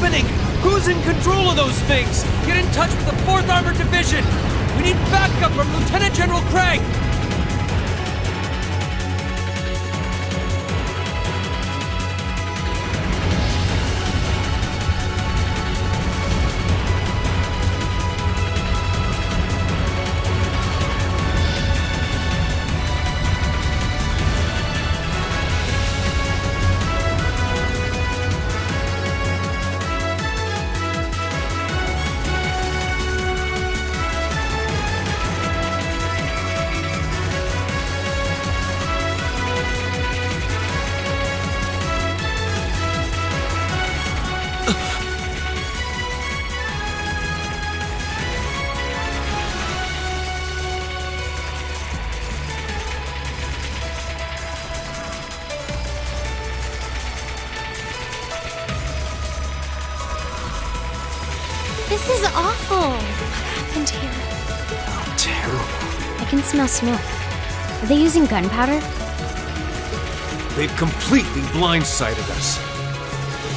happening? Who's in control of those things? Get in touch with the 4th Armored Division! We need backup from Lieutenant General Craig! This is awful. What happened here? Oh, terrible. I can smell smoke. Are they using gunpowder? They've completely blindsided us.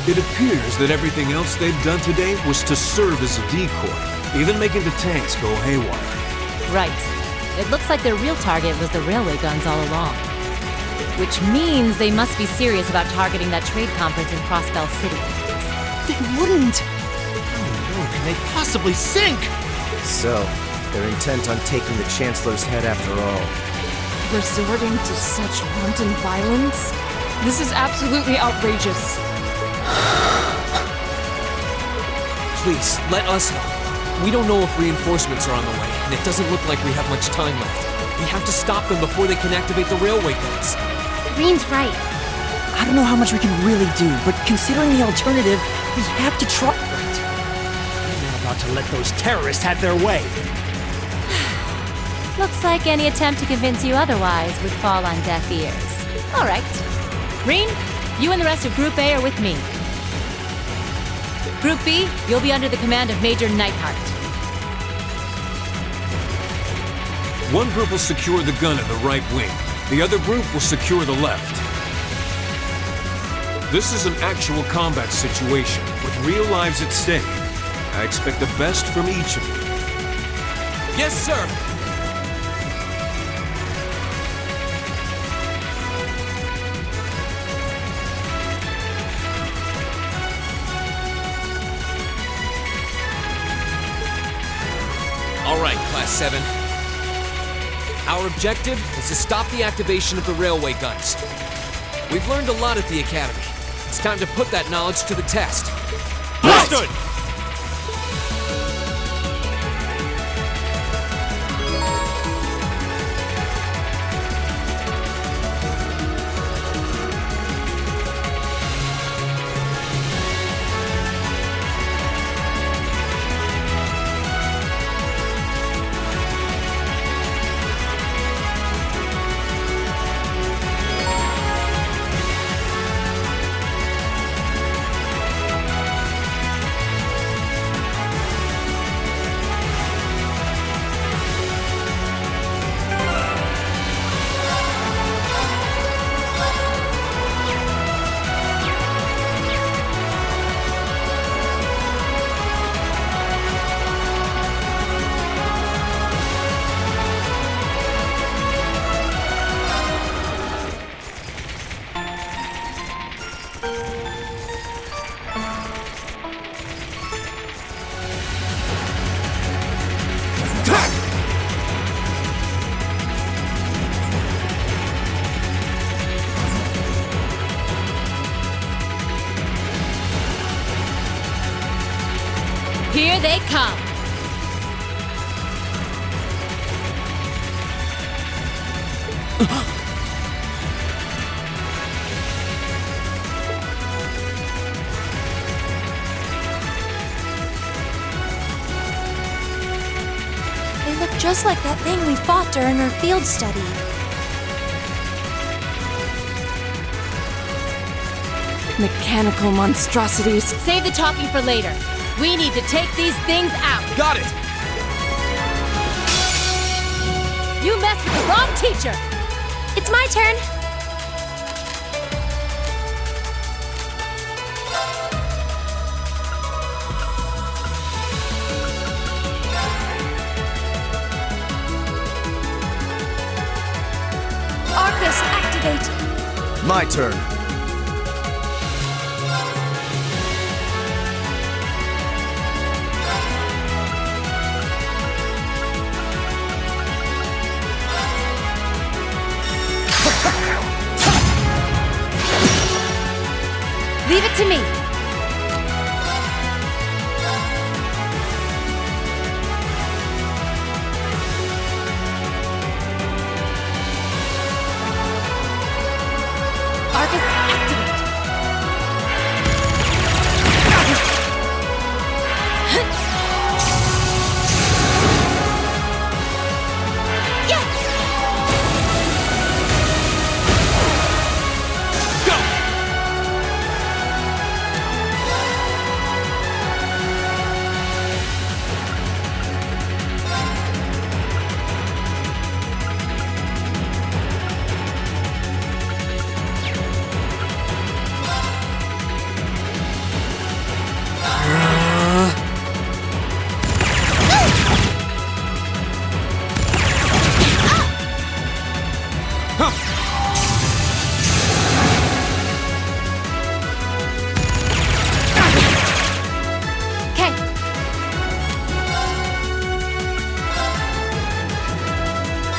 It appears that everything else they've done today was to serve as a decoy, even making the tanks go haywire. Right. It looks like their real target was the railway guns all along. Which means they must be serious about targeting that trade conference in Crossbell City. They wouldn't! How can they possibly sink? So, they're intent on taking the Chancellor's head after all. Resorting to such wanton violence? This is absolutely outrageous. Please, let us help. We don't know if reinforcements are on the way, and it doesn't look like we have much time left. We have to stop them before they can activate the railway guns. Green's right. I don't know how much we can really do, but considering the alternative, we have to try. Right. We're not about to let those terrorists have their way. Looks like any attempt to convince you otherwise would fall on deaf ears. All right. Reen, you and the rest of Group A are with me. Group B, you'll be under the command of Major Neidhart. One group will secure the gun in the right wing. The other group will secure the left. This is an actual combat situation, with real lives at stake. I expect the best from each of you. Yes, sir! All right, Class 7. Our objective is to stop the activation of the railway guns. We've learned a lot at the Academy. It's time to put that knowledge to the test. Understood! Here they come. They look just like that thing we fought during our field study. Mechanical monstrosities. Save the talking for later. We need to take these things out. Got it! You messed with the wrong teacher. It's my turn. My turn. Leave it to me. Arcus, activate.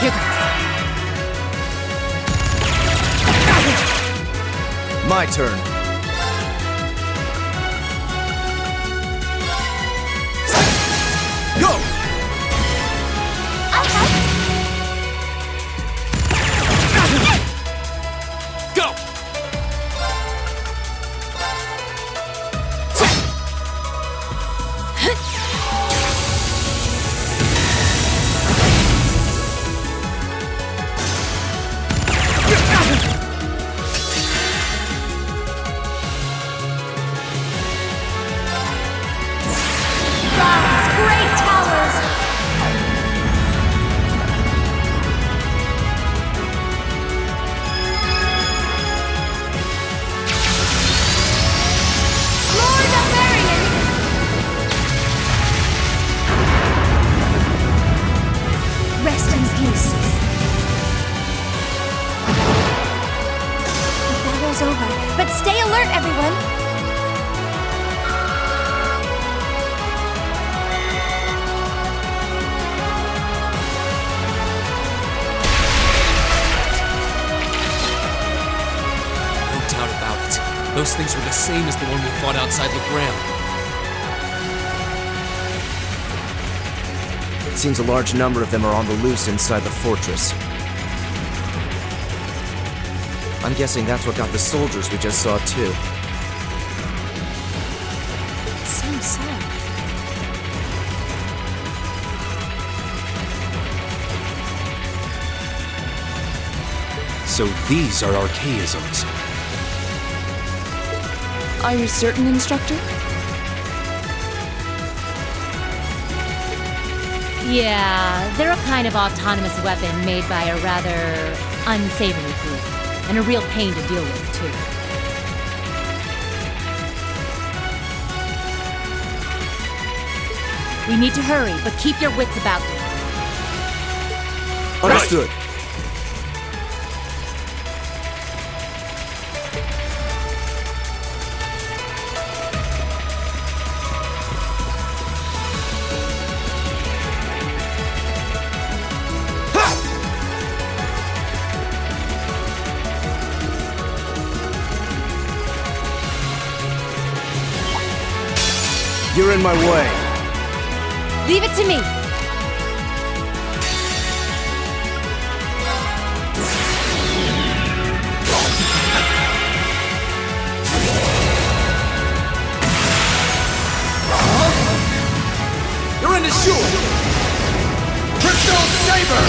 Here goes. My turn. Go! Go! Great towers! Lord of Marion! Rest in peace. The battle's over, but stay alert, everyone! Those things were the same as the one we fought outside Legram. It seems a large number of them are on the loose inside the fortress. I'm guessing that's what got the soldiers we just saw too. Seems so. So these are archaisms. Are you certain, Instructor? Yeah, they're a kind of autonomous weapon made by a rather unsavory group, and a real pain to deal with, too. We need to hurry, but keep your wits about you. Understood. You're in my way. Leave it to me. You're in the shoe! Crystal Saber!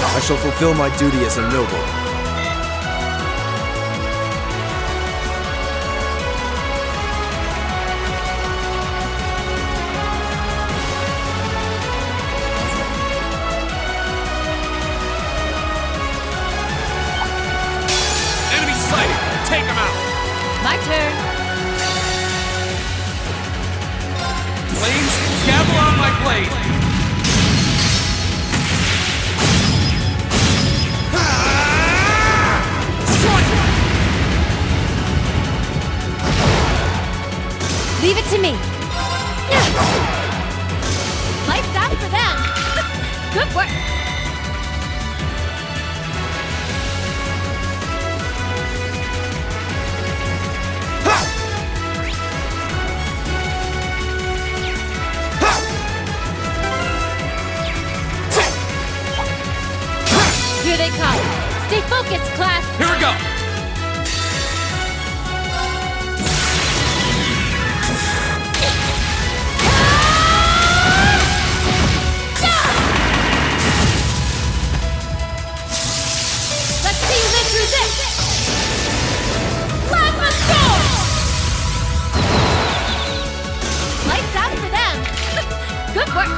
I shall fulfill my duty as a noble. Enemy sighted! Take him out! My turn. Flames, gavel on my blade! to me! Lights out for them! Good work! Here they come! Stay focused, class! Here we go! Let's see you live through this! Plasma Storm! Lights out for them! Good work!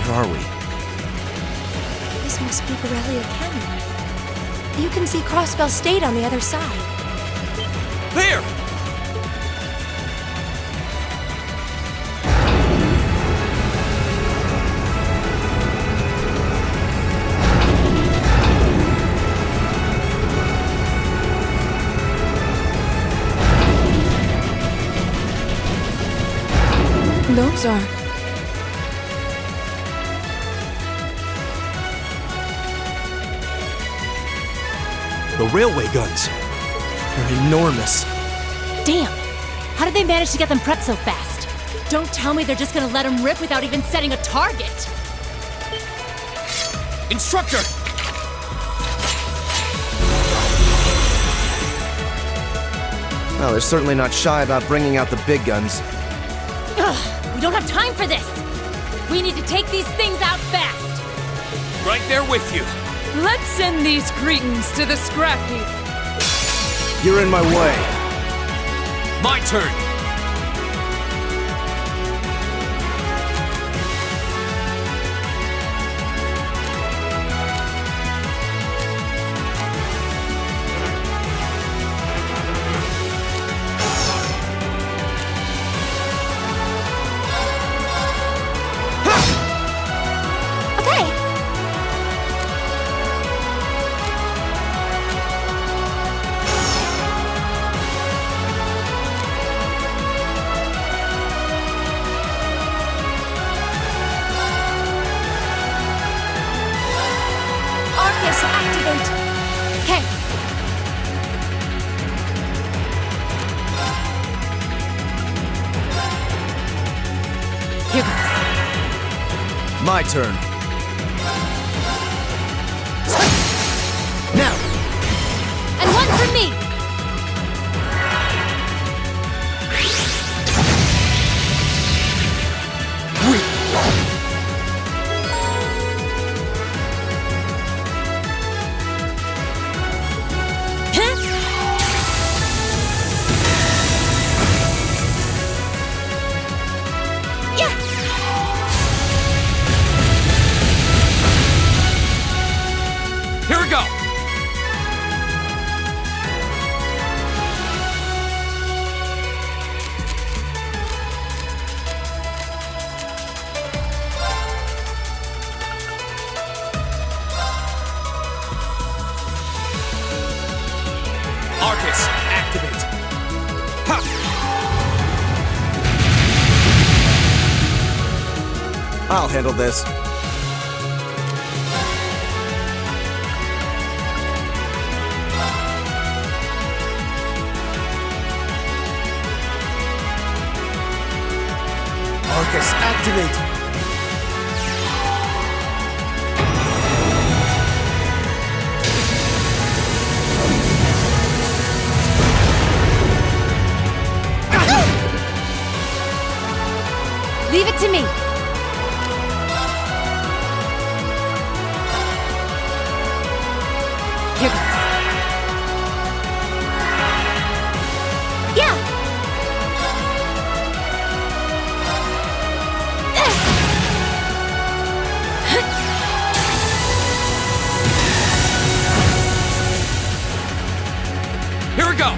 Where are we? This must be Borrelia Canyon. You can see Crossbell State on the other side. There! Those are... The railway guns. They're enormous. Damn! How did they manage to get them prepped so fast? Don't tell me they're just gonna let them rip without even setting a target! Instructor! Well, they're certainly not shy about bringing out the big guns. Ugh! We don't have time for this! We need to take these things out fast! Right there with you. Let's send these cretins to the scrap heap. You're in my way. My turn. Okay! Arcus, activate! Okay. Here goes. My turn. Now! And one for me! Here we go. Arcus, activate. Ha! I'll handle this. Arcus, activate! Leave it to me. Here goes. Yeah. Here we go!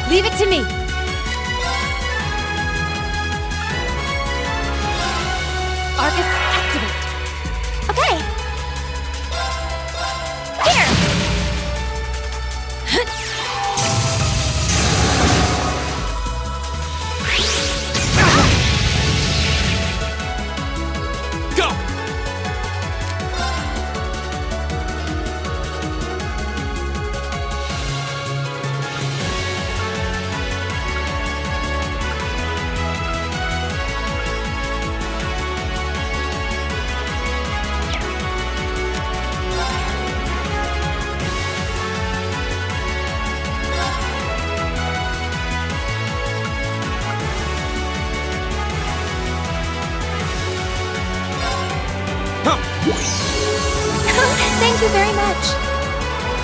Leave it to me. Arcus, activate. Okay. Here. Go! Thank you very much.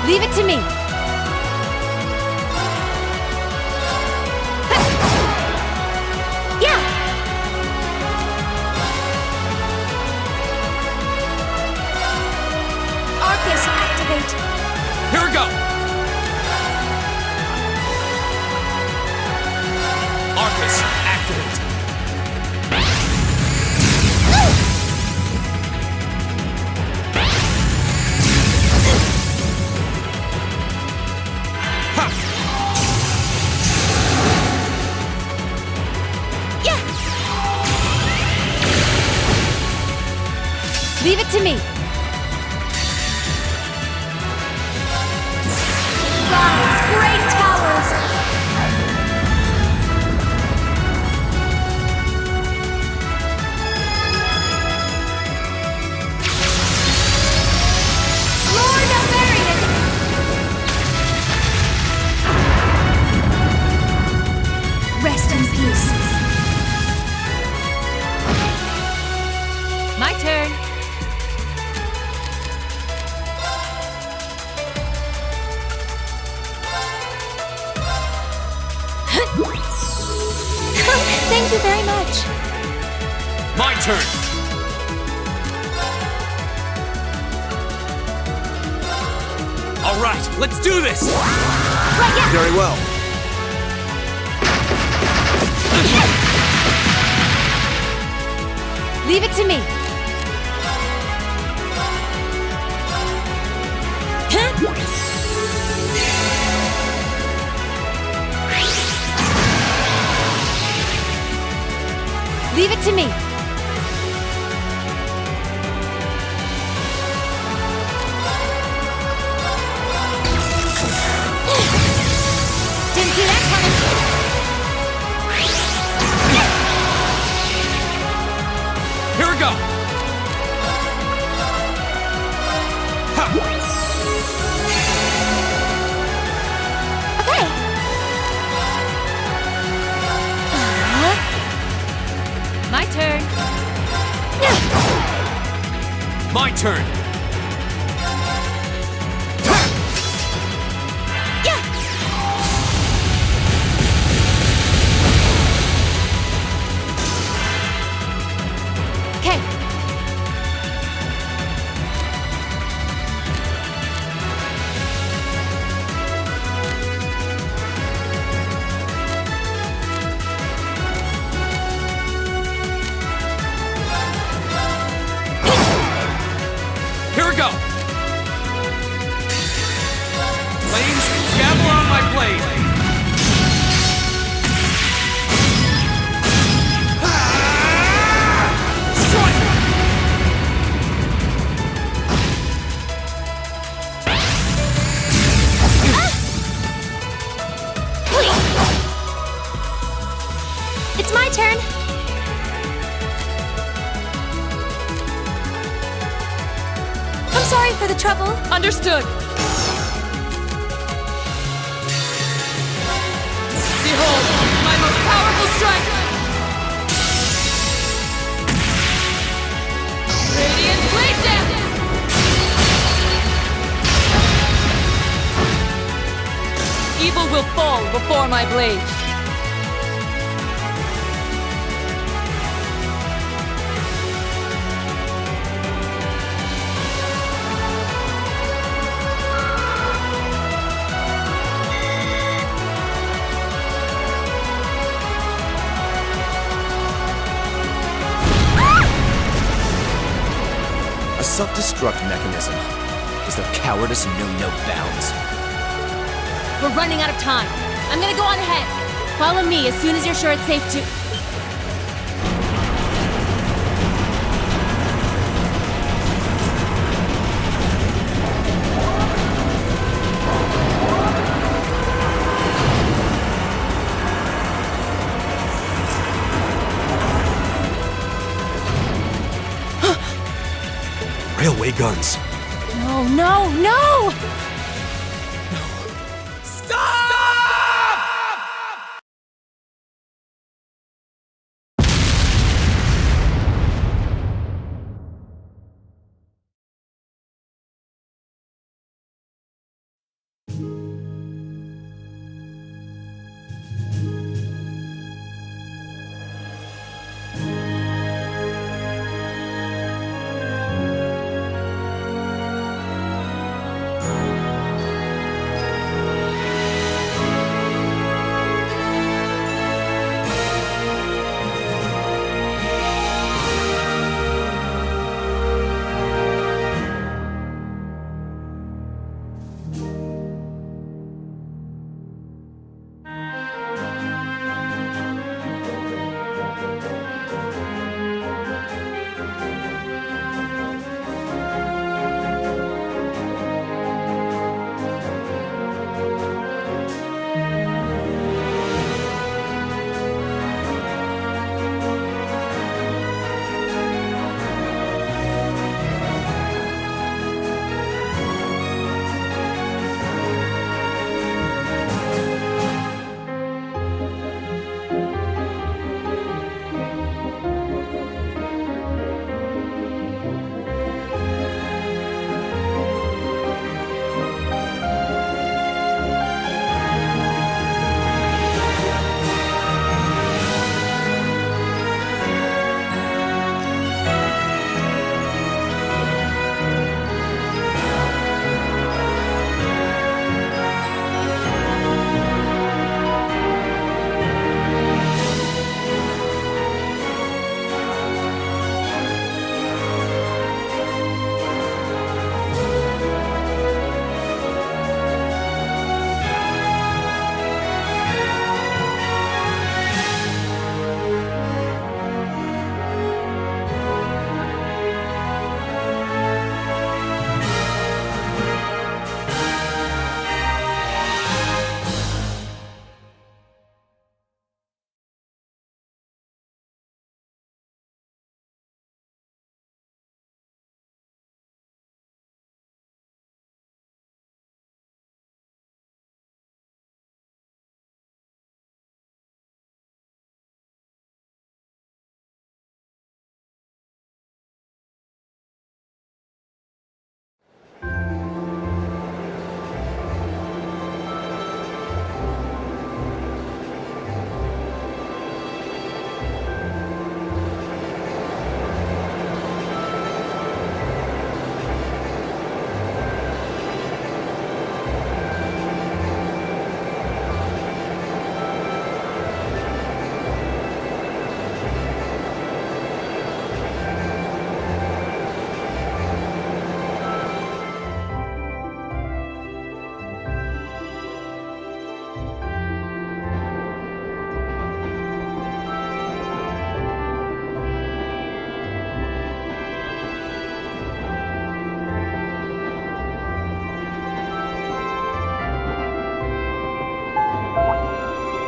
Leave it to me. Yeah. Arcus, activate. Here we go! Arcus, activate! Yeah. Leave it to me. Rise, great towers. Lord of Varian. Rest in peace. My turn. Thank you very much. My turn! All right, let's do this! Right, yeah. Very well. Leave it to me. Leave it to me. Didn't see that coming. Here we go! Okay. My turn. My turn! Yeah. Okay. my turn. I'm sorry for the trouble. Understood. Behold, my most powerful strike! Radiant Blade Dance! Evil will fall before my blade. A self-destruct mechanism. Is their cowardice know no bounds? We're running out of time. I'm gonna go on ahead. Follow me as soon as you're sure it's safe to. Railway guns. No, no, no!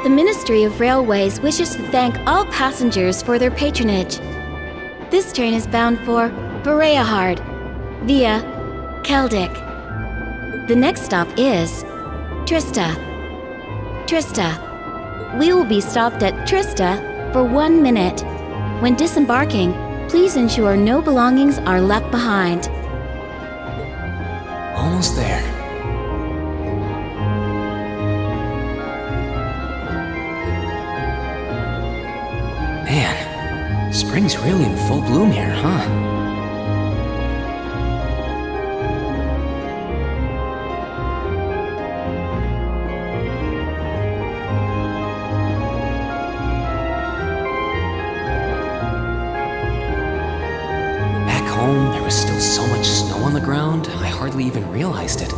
The Ministry of Railways wishes to thank all passengers for their patronage. This train is bound for Boreahard via Keldic. The next stop is Trista. We will be stopped at Trista for 1 minute. When disembarking, please ensure no belongings are left behind. Almost there. Man, spring's really in full bloom here, huh? There was still so much snow on the ground, I hardly even realized it.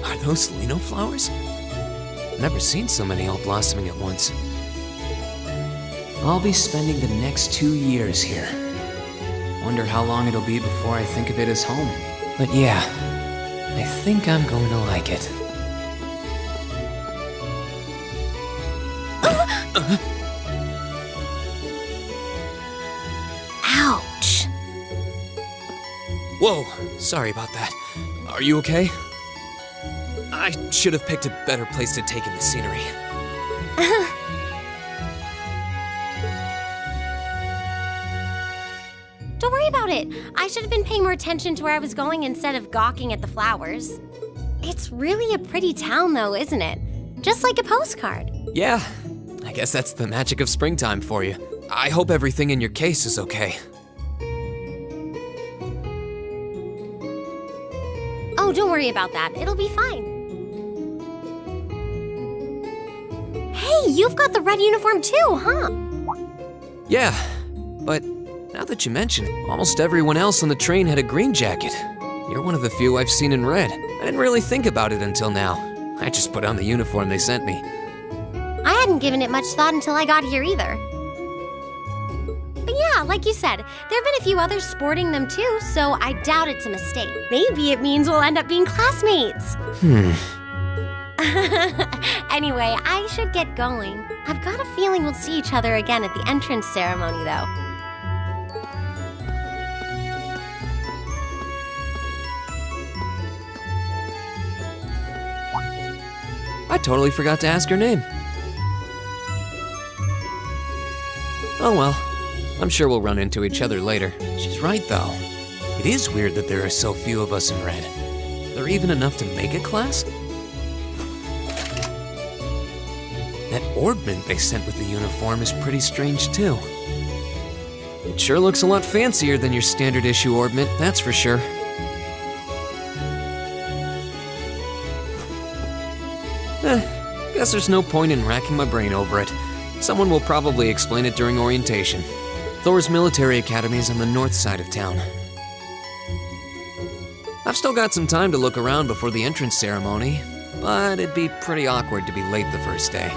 Are those Lino flowers? Never seen so many all blossoming at once. I'll be spending the next 2 years here. Wonder how long it'll be before I think of it as home. But yeah, I think I'm going to like it. Ouch. Whoa, sorry about that. Are you okay? I should have picked a better place to take in the scenery. Don't worry about it. I should have been paying more attention to where I was going instead of gawking at the flowers. It's really a pretty town, though, isn't it? Just like a postcard. Yeah, I guess that's the magic of springtime for you. I hope everything in your case is okay. Oh, don't worry about that. It'll be fine. Hey, you've got the red uniform too, huh? Yeah, but now that you mention it, almost everyone else on the train had a green jacket. You're one of the few I've seen in red. I didn't really think about it until now. I just put on the uniform they sent me. I hadn't given it much thought until I got here either. But yeah, like you said, there have been a few others sporting them too, so I doubt it's a mistake. Maybe it means we'll end up being classmates. Anyway, I should get going. I've got a feeling we'll see each other again at the entrance ceremony, though. I totally forgot to ask her name. Oh well, I'm sure we'll run into each other later. She's right, though. It is weird that there are so few of us in red. Are there even enough to make a class? That orbment they sent with the uniform is pretty strange, too. It sure looks a lot fancier than your standard issue orbment, that's for sure. Guess there's no point in racking my brain over it. Someone will probably explain it during orientation. Thor's military academy is on the north side of town. I've still got some time to look around before the entrance ceremony, but it'd be pretty awkward to be late the first day.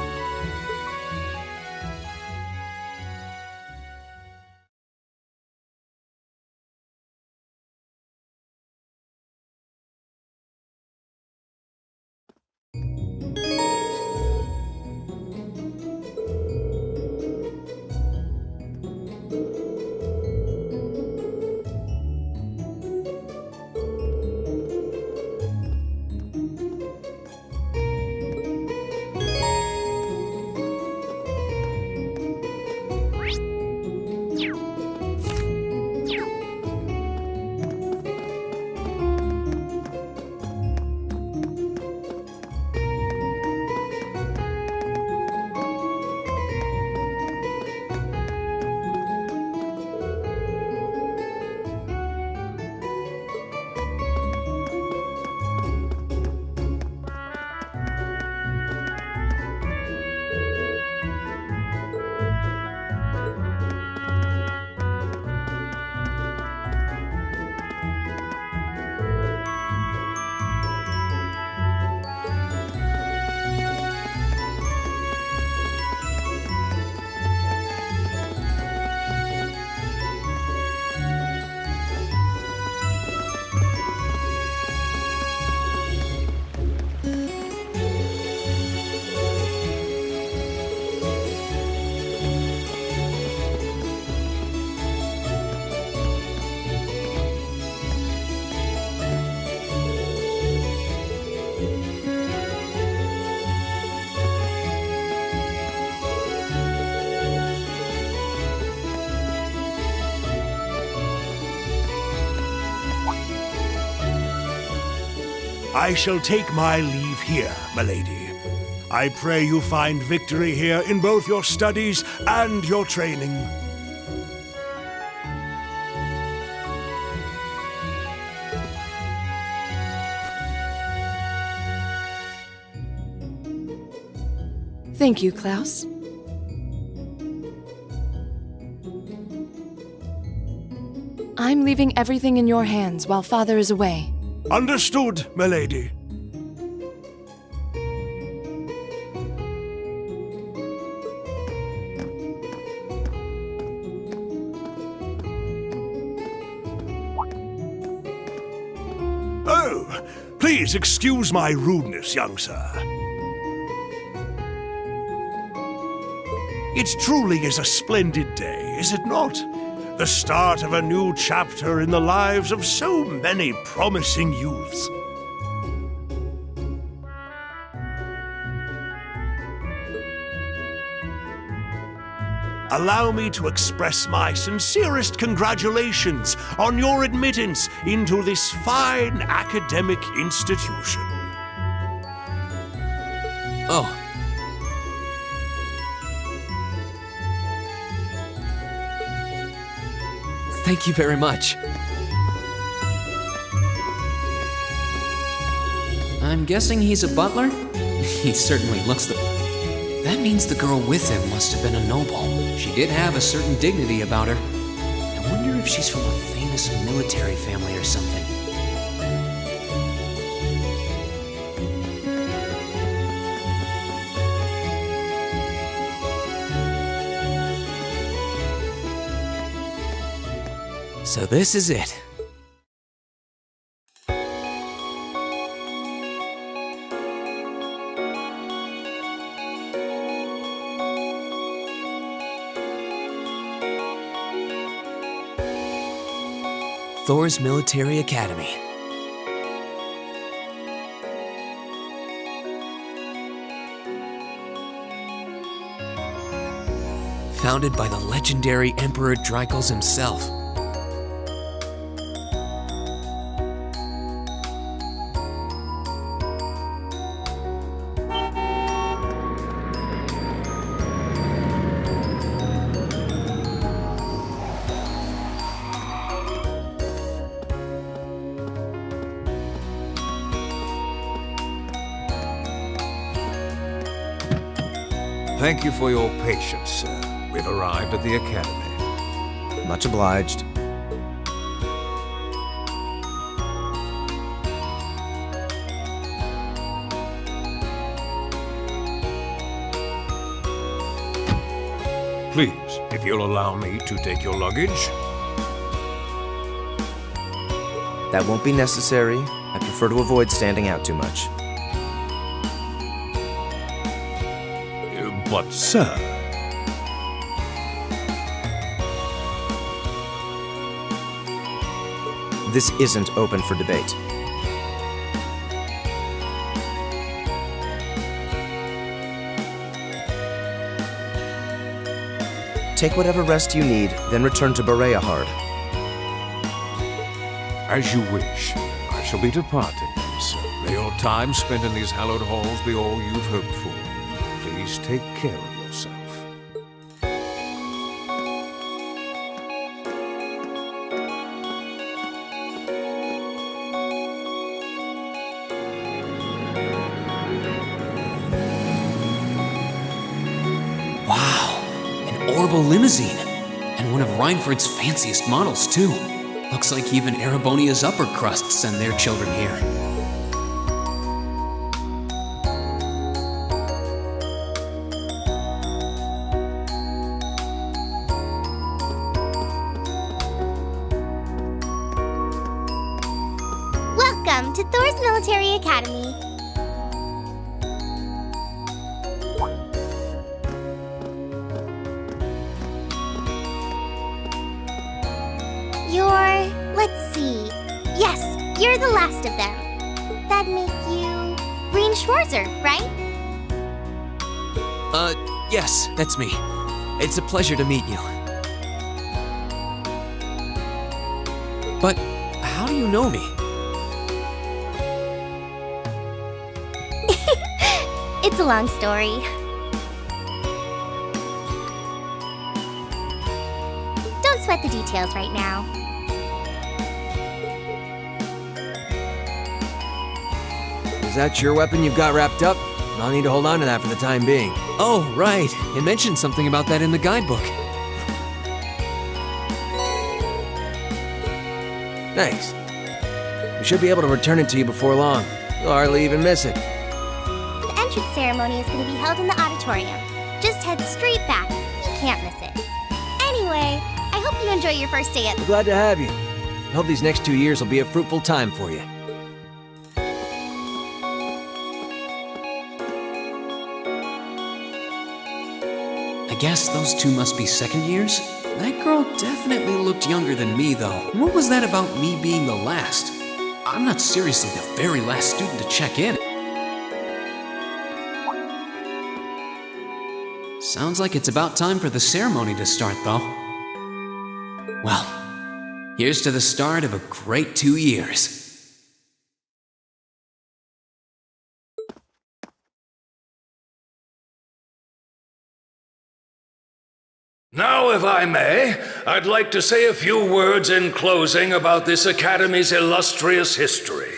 I shall take my leave here, milady. I pray you find victory here in both your studies and your training. Thank you, Klaus. I'm leaving everything in your hands while Father is away. Understood, milady. Oh, please excuse my rudeness, young sir. It truly is a splendid day, is it not? The start of a new chapter in the lives of so many promising youths. Allow me to express my sincerest congratulations on your admittance into this fine academic institution. Oh. Thank you very much. I'm guessing he's a butler? He certainly looks the... That means the girl with him must have been a noble. She did have a certain dignity about her. I wonder if she's from a famous military family or something. So this is it. Thor's Military Academy. Founded by the legendary Emperor Dreikels himself. Thank you for your patience, sir. We've arrived at the Academy. Much obliged. Please, if you'll allow me to take your luggage. That won't be necessary. I prefer to avoid standing out too much. But, sir... This isn't open for debate. Take whatever rest you need, then return to Bereahard. As you wish. I shall be departing, sir. May your time spent in these hallowed halls be all you've hoped for. Please take care of yourself. Wow, an Orbital limousine. And one of Reinford's fanciest models, too. Looks like even Erebonia's upper crust send their children here. Welcome to Thor's Military Academy. Let's see. Yes, you're the last of them. That'd make you Green Schwarzer, right? Yes, that's me. It's a pleasure to meet you. But how do you know me? It's a long story. Don't sweat the details right now. Is that your weapon you've got wrapped up? I'll need to hold on to that for the time being. Oh, right. It mentioned something about that in the guidebook. Thanks. We should be able to return it to you before long. You'll hardly even miss it. The entrance ceremony is going to be held in the auditorium. Just head straight back. You can't miss it. Anyway, I hope you enjoy your first day at... We're glad to have you. I hope these next 2 years will be a fruitful time for you. I guess those two must be second years? That girl definitely looked younger than me, though. What was that about me being the last? I'm not seriously the very last student to check in. Sounds like it's about time for the ceremony to start, though. Well, here's to the start of a great 2 years. Now, if I may, I'd like to say a few words in closing about this Academy's illustrious history.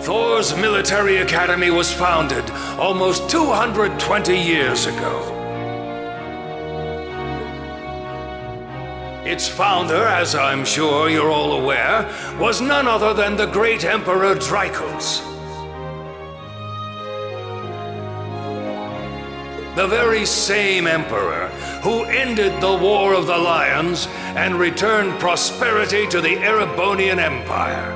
Thor's Military Academy was founded almost 220 years ago. Its founder, as I'm sure you're all aware, was none other than the great Emperor Dreichels. The very same emperor who ended the War of the Lions and returned prosperity to the Erebonian Empire.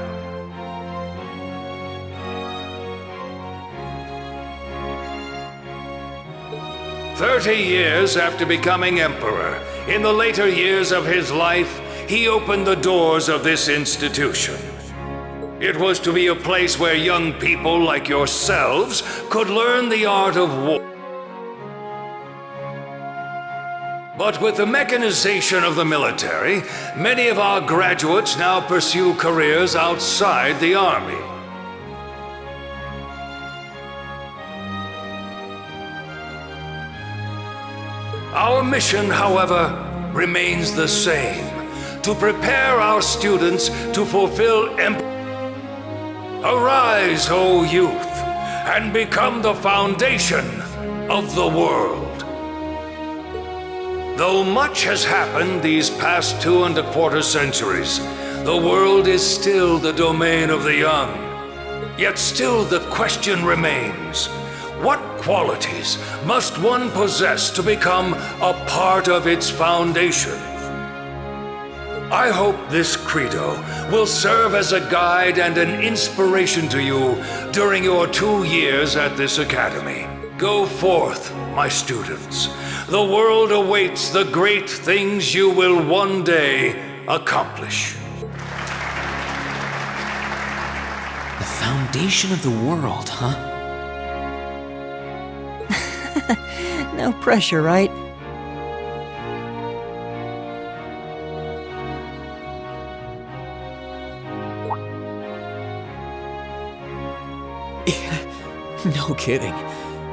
"30 years after becoming emperor, in the later years of his life, he opened the doors of this institution. It was to be a place where young people like yourselves could learn the art of war. But with the mechanization of the military, many of our graduates now pursue careers outside the army. Our mission, however, remains the same: to prepare our students to fulfill Arise, O youth, and become the foundation of the world. Though much has happened these past 2¼ centuries, the world is still the domain of the young. Yet still the question remains, what qualities must one possess to become a part of its foundation? I hope this credo will serve as a guide and an inspiration to you during your 2 years at this academy. Go forth, my students. The world awaits the great things you will one day accomplish. The foundation of the world, huh? No pressure, right? No kidding.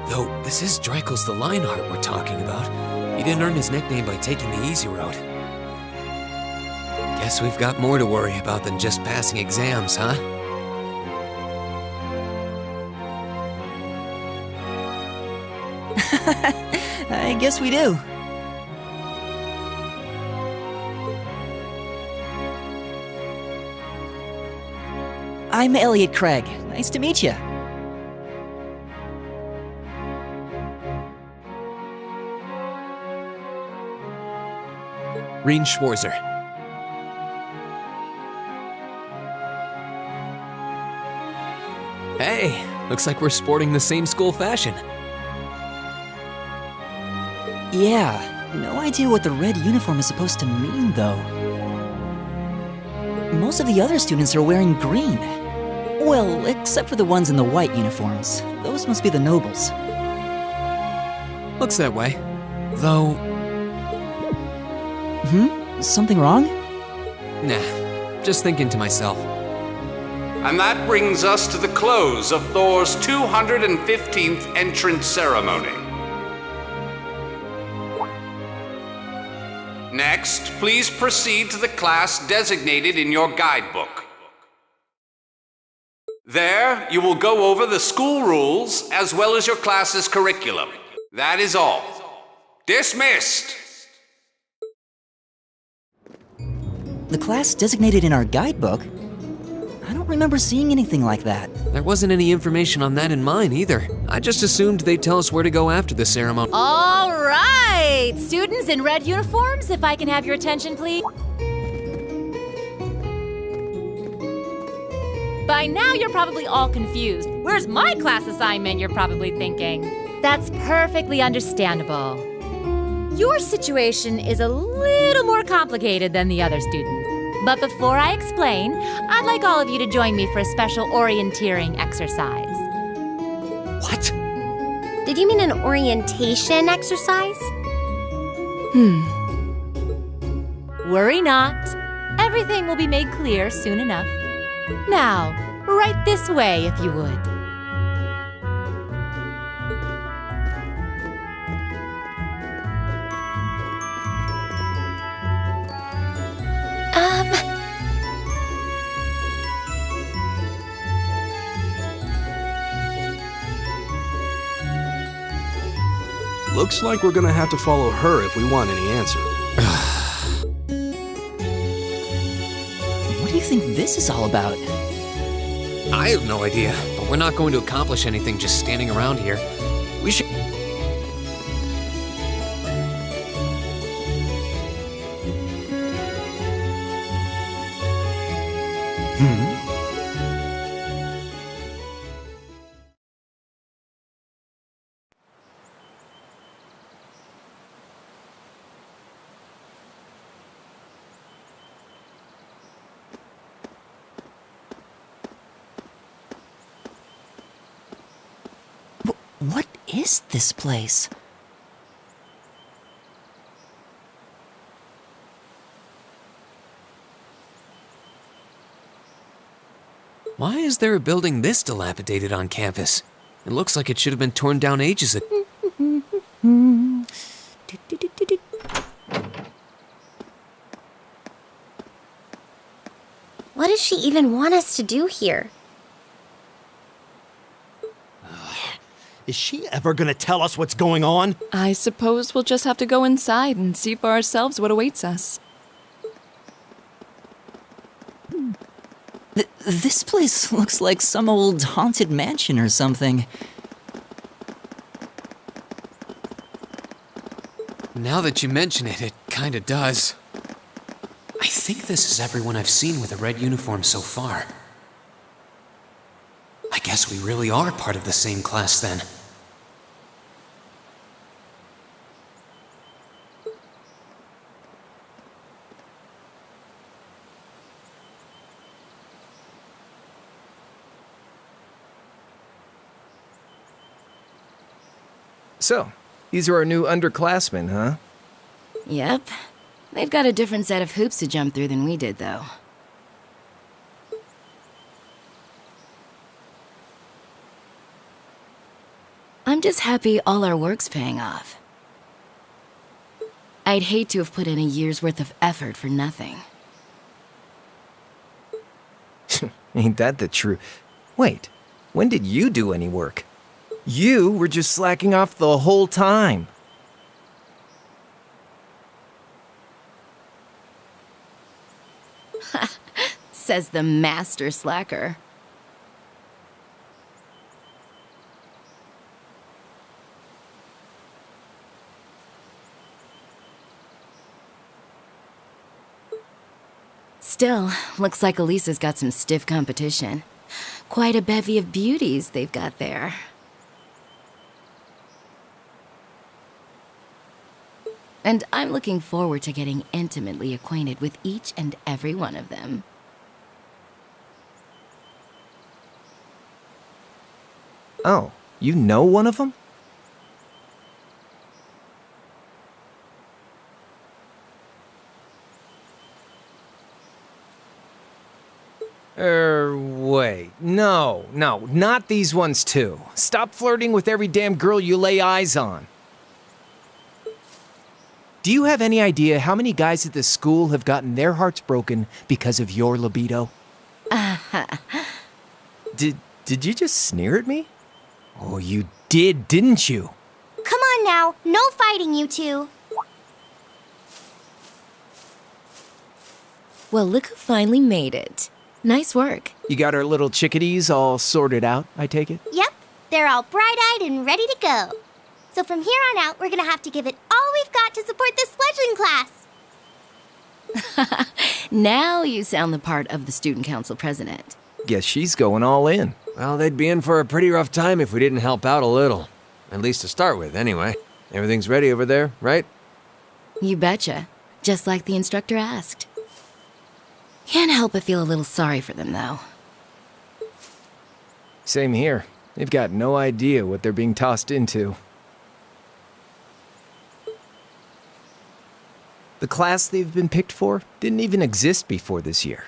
Though, this is Dreikel's the Lionheart we're talking about. He didn't earn his nickname by taking the easy road. Guess we've got more to worry about than just passing exams, huh? I guess we do. I'm Elliot Craig. Nice to meet you. Reen Schwarzer. Hey, looks like we're sporting the same school fashion. Yeah, no idea what the red uniform is supposed to mean, though. Most of the other students are wearing green. Well, except for the ones in the white uniforms. Those must be the nobles. Looks that way. Though... Something wrong? Nah, just thinking to myself. And that brings us to the close of Thor's 215th entrance ceremony. Next, please proceed to the class designated in your guidebook. There, you will go over the school rules as well as your class's curriculum. That is all. Dismissed! The class designated in our guidebook? I don't remember seeing anything like that. There wasn't any information on that in mine either. I just assumed they'd tell us where to go after the ceremony. All right! Students in red uniforms, if I can have your attention, please. By now, you're probably all confused. Where's my class assignment, you're probably thinking. That's perfectly understandable. Your situation is a little more complicated than the other students. But before I explain, I'd like all of you to join me for a special orienteering exercise. What? Did you mean an orientation exercise? Worry not. Everything will be made clear soon enough. Now, right this way if you would. Looks like we're gonna have to follow her if we want any answer. What do you think this is all about? I have no idea, but we're not going to accomplish anything just standing around here. We should... What is this place? Why is there a building this dilapidated on campus? It looks like it should have been torn down ages ago. What does she even want us to do here? Is she ever gonna tell us what's going on? I suppose we'll just have to go inside and see for ourselves what awaits us. This place looks like some old haunted mansion or something. Now that you mention it, it kinda does. I think this is everyone I've seen with a red uniform so far. I guess we really are part of the same class then. So, these are our new underclassmen, huh? Yep. They've got a different set of hoops to jump through than we did, though. I'm just happy all our work's paying off. I'd hate to have put in a year's worth of effort for nothing. Ain't that the truth? Wait, when did you do any work? You were just slacking off the whole time. Says the master slacker. Still, looks like Elisa's got some stiff competition. Quite a bevy of beauties they've got there. And I'm looking forward to getting intimately acquainted with each and every one of them. Oh, you know one of them? Wait. No, not these ones too. Stop flirting with every damn girl you lay eyes on. Do you have any idea how many guys at this school have gotten their hearts broken because of your libido? Did you just sneer at me? Oh, you did, didn't you? Come on now, no fighting, you two. Well, look who finally made it. Nice work. You got our little chickadees all sorted out, I take it? Yep, they're all bright-eyed and ready to go. So from here on out, we're gonna have to give it all we've got to support this fledgling class. Now you sound the part of the student council president. Guess she's going all in. Well, they'd be in for a pretty rough time if we didn't help out a little. At least to start with, anyway. Everything's ready over there, right? You betcha. Just like the instructor asked. Can't help but feel a little sorry for them, though. Same here. They've got no idea what they're being tossed into. The class they've been picked for didn't even exist before this year.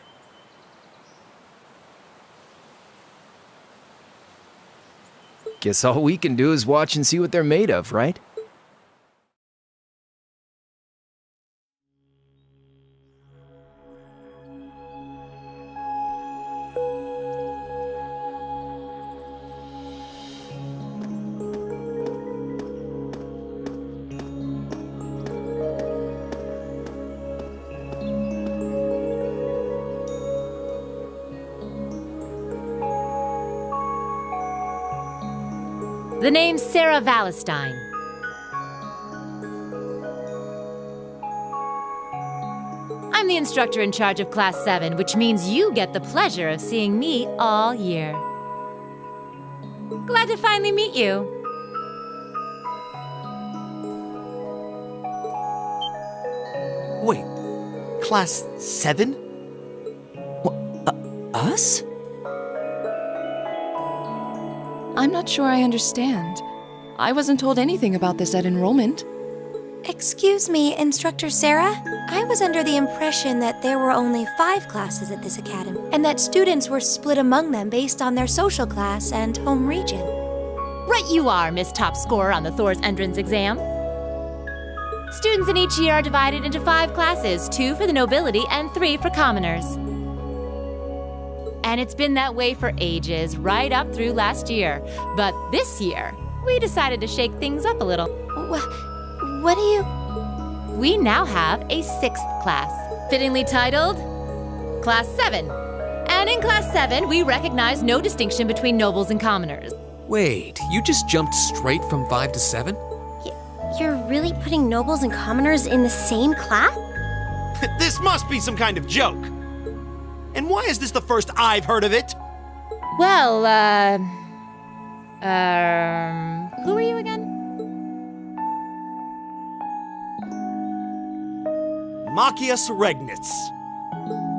Guess all we can do is watch and see what they're made of, right? The name's Sarah Valestine. I'm the instructor in charge of Class 7, which means you get the pleasure of seeing me all year. Glad to finally meet you. Wait, Class 7? Us? I'm not sure I understand. I wasn't told anything about this at enrollment. Excuse me, Instructor Sarah? I was under the impression that there were only 5 classes at this academy, and that students were split among them based on their social class and home region. Right you are, Miss Top Scorer on the Thor's entrance exam. Students in each year are divided into 5 classes, 2 for the nobility and 3 for commoners. And it's been that way for ages, right up through last year. But this year, we decided to shake things up a little. What do you... We now have a 6th class, fittingly titled Class 7. And in Class 7, we recognize no distinction between nobles and commoners. Wait, you just jumped straight from 5 to 7? You're really putting nobles and commoners in the same class? This must be some kind of joke. And why is this the first I've heard of it? Well, who are you again? Machias Regnitz.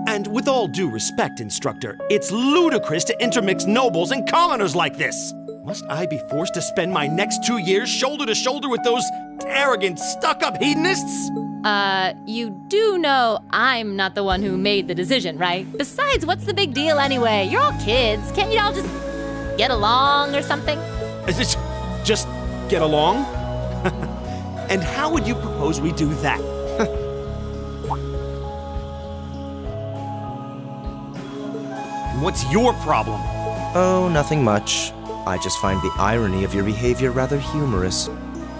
And with all due respect, Instructor, it's ludicrous to intermix nobles and commoners like this. Must I be forced to spend my next 2 years shoulder to shoulder with those arrogant, stuck-up hedonists? You do know I'm not the one who made the decision, right? Besides, what's the big deal anyway? You're all kids. Can't you all just get along or something? Just get along? And how would you propose we do that? What's your problem? Oh, nothing much. I just find the irony of your behavior rather humorous.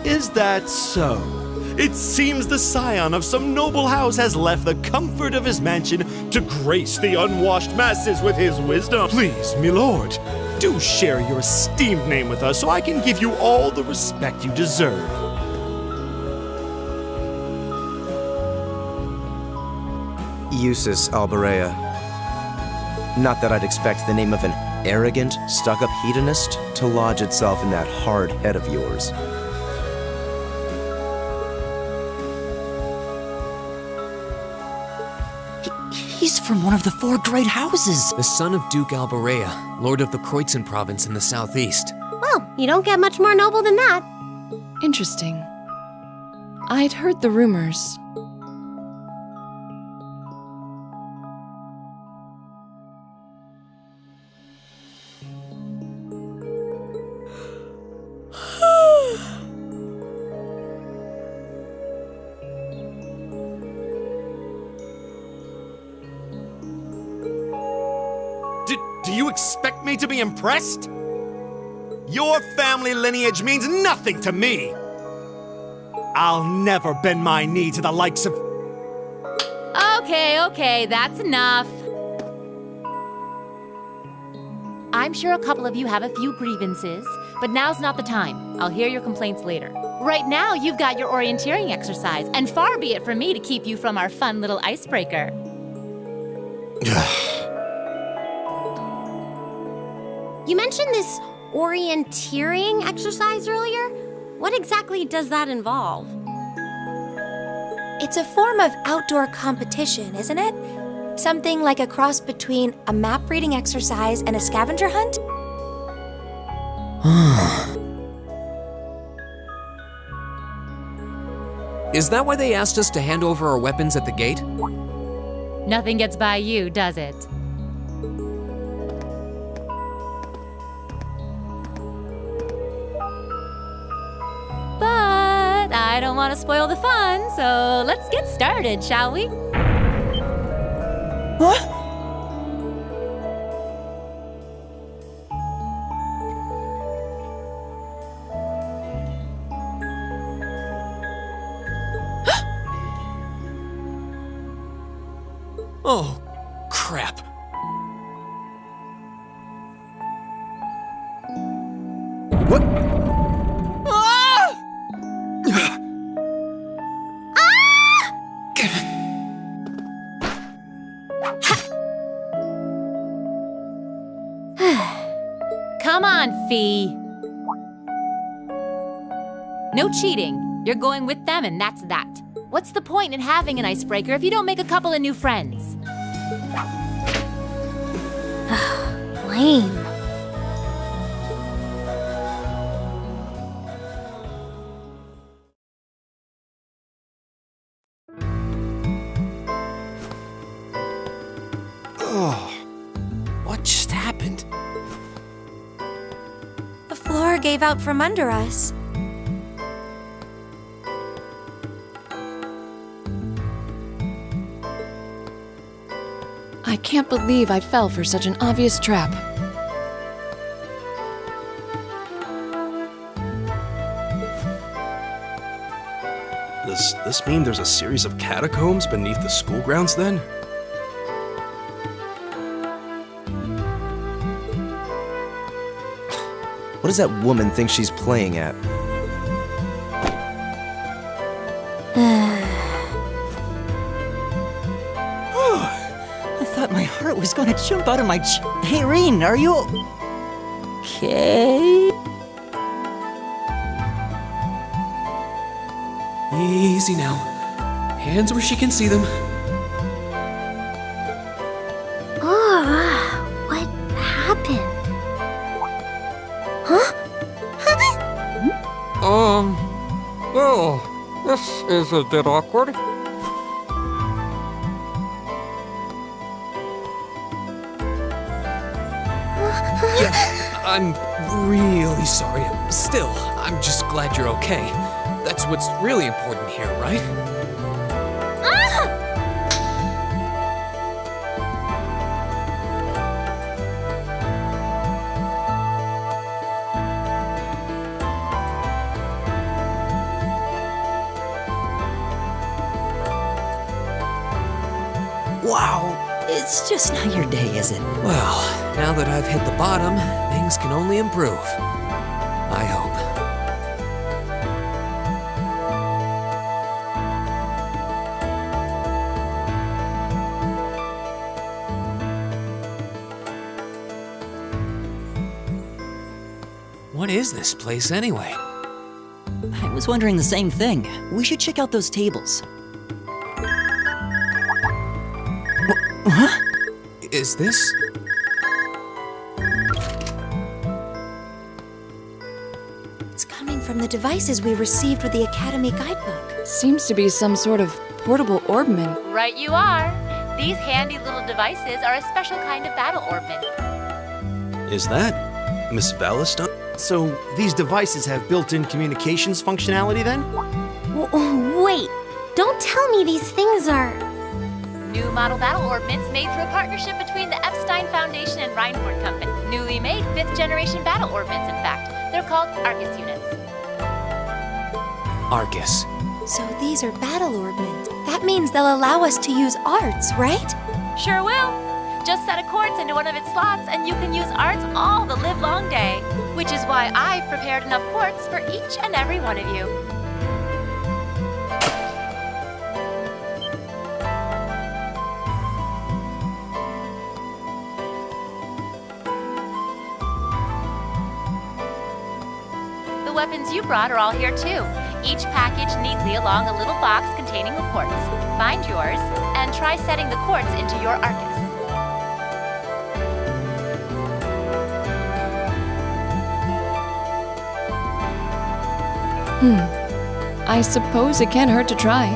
Is that so? It seems the scion of some noble house has left the comfort of his mansion to grace the unwashed masses with his wisdom. Please, milord, do share your esteemed name with us so I can give you all the respect you deserve. Eustace Alberea. Not that I'd expect the name of an arrogant, stuck-up hedonist to lodge itself in that hard head of yours. He's from one of the 4 great houses. The son of Duke Alberea, lord of the Kreutzen province in the southeast. Well, you don't get much more noble than that. Interesting. I'd heard the rumors. Do you expect me to be impressed? Your family lineage means nothing to me. I'll never bend my knee to the likes of... Okay, that's enough. I'm sure a couple of you have a few grievances, but now's not the time. I'll hear your complaints later. Right now, you've got your orienteering exercise, and far be it from me to keep you from our fun little icebreaker. You mentioned this orienteering exercise earlier. What exactly does that involve? It's a form of outdoor competition, isn't it? Something like a cross between a map reading exercise and a scavenger hunt? Is that why they asked us to hand over our weapons at the gate? Nothing gets by you, does it? But I don't want to spoil the fun, so let's get started, shall we? What? Oh, crap. What? Come on, Fee. No cheating. You're going with them, and that's that. What's the point in having an icebreaker if you don't make a couple of new friends? Lame. Oh, what just happened? The floor gave out from under us. I can't believe I fell for such an obvious trap. Does this mean there's a series of catacombs beneath the school grounds then? What does that woman think she's playing at? I thought my heart was gonna jump out of my Hey, Reen, are you okay? Easy now. Hands where she can see them. What happened? Huh? Well, this is a bit awkward. Yeah, I'm really sorry. Still, I'm just glad you're okay. That's what's really important here, right? Wow, it's just not your day, is it? Well, now that I've hit the bottom, things can only improve. I hope. What is this place anyway? I was wondering the same thing. We should check out those tables. Huh? Is this? It's coming from the devices we received with the Academy guidebook. Seems to be some sort of portable orbman. Right you are. These handy little devices are a special kind of battle orbman. Is that Miss Valiston? So, these devices have built-in communications functionality then? Wait, don't tell me these things are... New model battle orbments made through a partnership between the Epstein Foundation and Reinhardt Company. Newly made 5th generation battle orbments, in fact. They're called Arcus units. Arcus. So these are battle orbments. That means they'll allow us to use arts, right? Sure will. Just set a quartz into one of its slots and you can use arts all the livelong day. Which is why I've prepared enough quartz for each and every one of you. The weapons you brought are all here too. Each packaged neatly along a little box containing the quartz. Find yours and try setting the quartz into your Arcus. I suppose it can't hurt to try.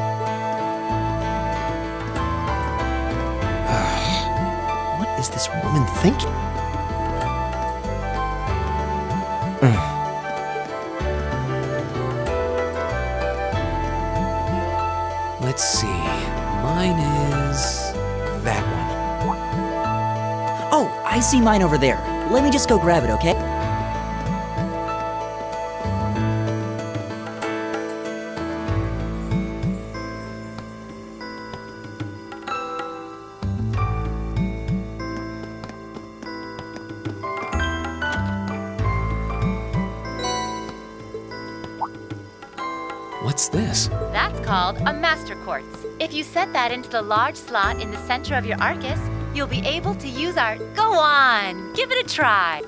What is this woman thinking? Let's see. Mine is that one. Oh, I see mine over there. Let me just go grab it, okay? What's this? That's called a master quartz. If you set that into the large slot in the center of your Arcus, you'll be able to use our... Go on! Give it a try!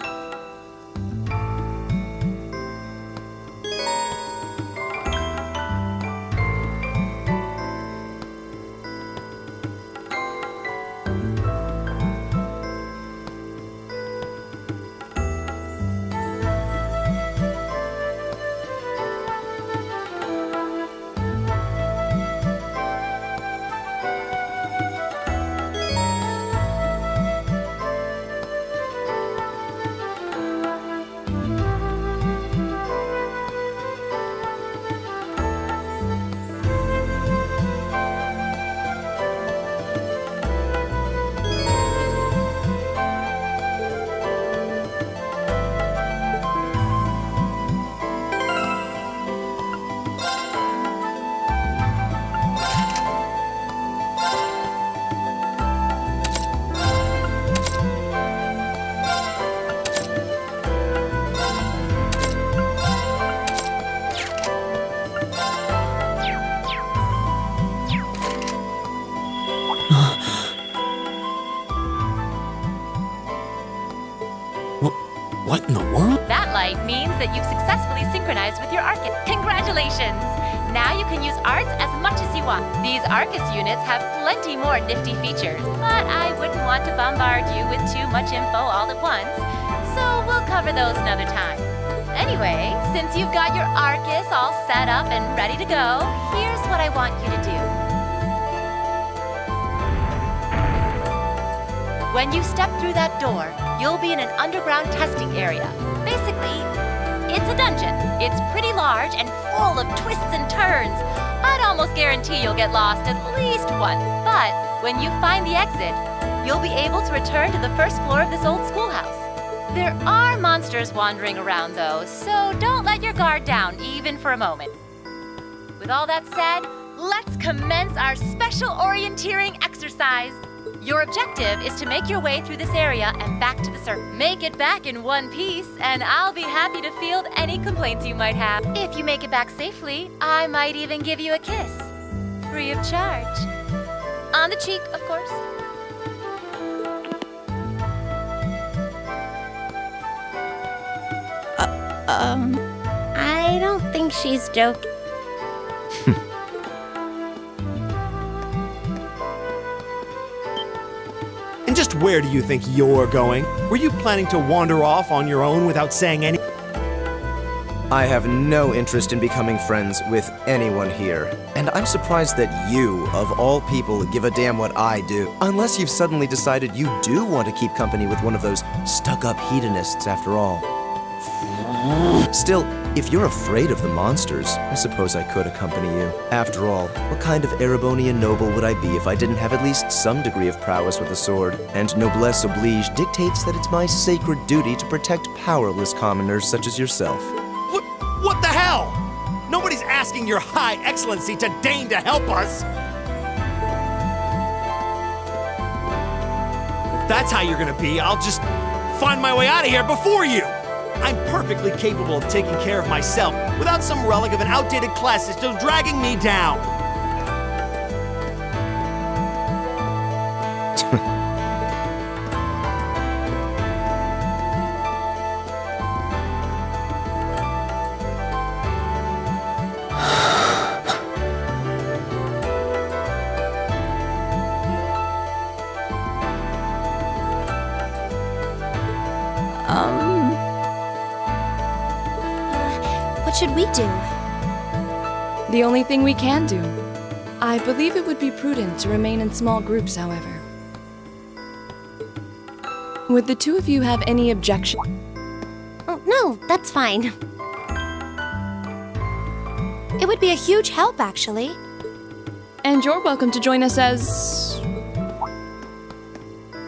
What in the world? That light means that you've successfully synchronized with your Arcus. Congratulations! Now you can use arts as much as you want. These Arcus units have plenty more nifty features, but I wouldn't want to bombard you with too much info all at once, so we'll cover those another time. Anyway, since you've got your Arcus all set up and ready to go, here's what I want you to do. When you step through that door, you'll be in an underground testing area. Basically, it's a dungeon. It's pretty large and full of twists and turns. I'd almost guarantee you'll get lost at least once. But when you find the exit, you'll be able to return to the first floor of this old schoolhouse. There are monsters wandering around, though, so don't let your guard down, even for a moment. With all that said, let's commence our special orienteering exercise. Your objective is to make your way through this area and back to the circle. Make it back in one piece, and I'll be happy to field any complaints you might have. If you make it back safely, I might even give you a kiss. Free of charge. On the cheek, of course. I don't think she's joking. And just where do you think you're going? Were you planning to wander off on your own without saying any? I have no interest in becoming friends with anyone here. And I'm surprised that you, of all people, give a damn what I do. Unless you've suddenly decided you do want to keep company with one of those stuck-up hedonists after all. Still, if you're afraid of the monsters, I suppose I could accompany you. After all, what kind of Erebonian noble would I be if I didn't have at least some degree of prowess with a sword? And noblesse oblige dictates that it's my sacred duty to protect powerless commoners such as yourself. What the hell? Nobody's asking your high excellency to deign to help us. If that's how you're gonna be, I'll just find my way out of here before you. I'm perfectly capable of taking care of myself without some relic of an outdated class still dragging me down. What should we do? The only thing we can do. I believe it would be prudent to remain in small groups, however. Would the two of you have any objection? Oh, no, that's fine. It would be a huge help, actually. And you're welcome to join us as...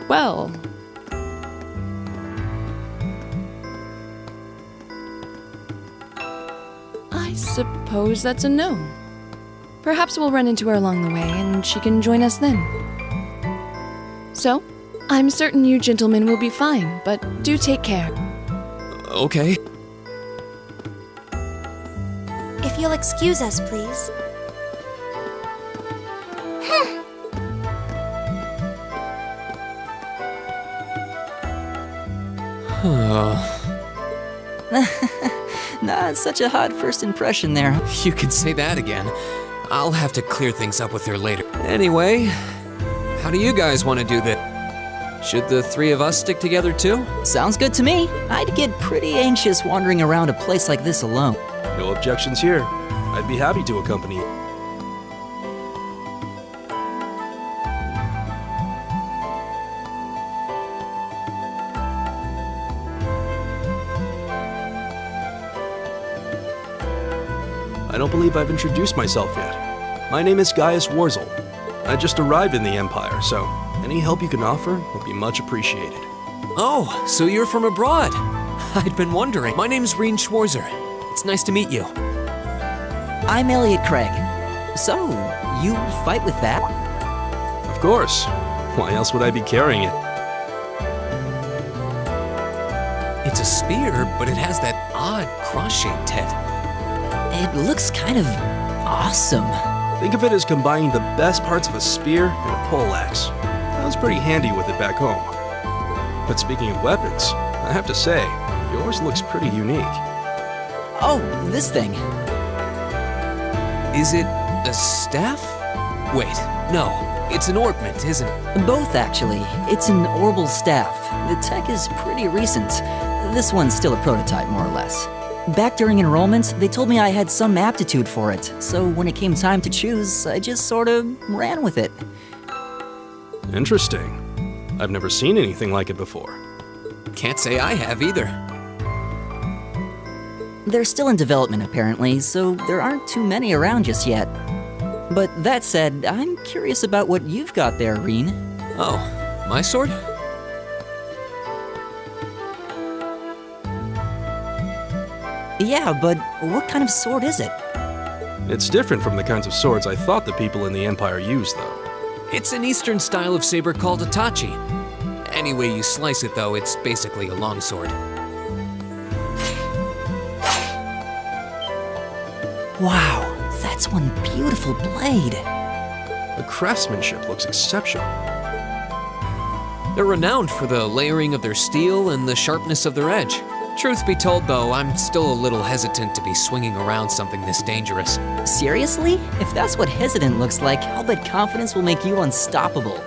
well... I suppose that's a no. Perhaps we'll run into her along the way, and she can join us then. So, I'm certain you gentlemen will be fine, but do take care. Okay. If you'll excuse us, please. Not such a hot first impression there. You could say that again. I'll have to clear things up with her later. Anyway, how do you guys want to do this? Should the three of us stick together too? Sounds good to me. I'd get pretty anxious wandering around a place like this alone. No objections here. I'd be happy to accompany you. I don't believe I've introduced myself yet. My name is Gaius Warzel. I just arrived in the Empire, so any help you can offer would be much appreciated. Oh, so you're from abroad. I'd been wondering. My name's Reen Schwarzer. It's nice to meet you. I'm Elliot Craig. So, you fight with that? Of course. Why else would I be carrying it? It's a spear, but it has that odd cross-shaped head. It looks kind of awesome. Think of it as combining the best parts of a spear and a poleaxe. I was pretty handy with it back home. But speaking of weapons, I have to say, Yours looks pretty unique. Oh, this thing. Is it a staff? Wait, no. It's an ornament, isn't it? Both, actually. It's an Orbal staff. The tech is pretty recent. This one's still a prototype, more or less. Back during enrollment, they told me I had some aptitude for it, so when it came time to choose, I just sort of ran with it. Interesting. I've never seen anything like it before. Can't say I have either. They're still in development, apparently, so there aren't too many around just yet. But that said, I'm curious about what you've got there, Reen. Oh, my sword? Yeah, but what kind of sword is it? It's different from the kinds of swords I thought the people in the Empire used, though. It's an Eastern style of saber called a tachi. Any way you slice it, though, it's basically a longsword. Wow, that's one beautiful blade. The craftsmanship looks exceptional. They're renowned for the layering of their steel and the sharpness of their edge. Truth be told, though, I'm still a little hesitant to be swinging around something this dangerous. Seriously? If that's what hesitant looks like, I'll bet confidence will make you unstoppable.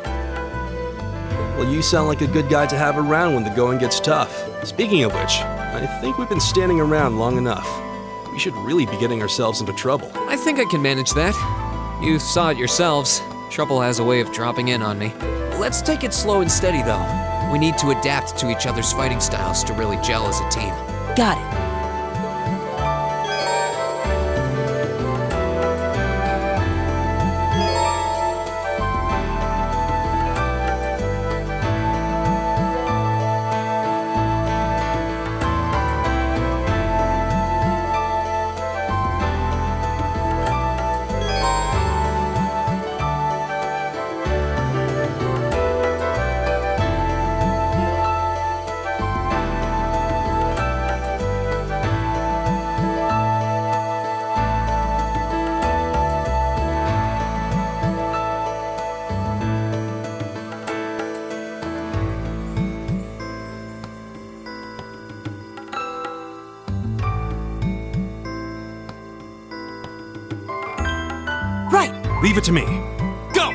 Well, you sound like a good guy to have around when the going gets tough. Speaking of which, I think we've been standing around long enough. We should really be getting ourselves into trouble. I think I can manage that. You saw it yourselves. Trouble has a way of dropping in on me. Let's take it slow and steady, though. We need to adapt to each other's fighting styles to really gel as a team. Got it. Leave it to me. Go!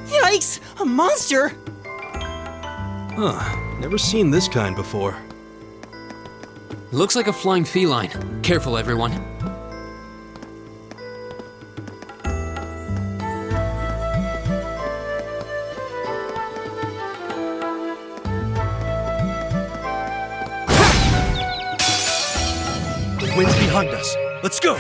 Yikes! A monster! Huh, never seen this kind before. Looks like a flying feline. Careful, everyone. Wind's behind us. Let's go!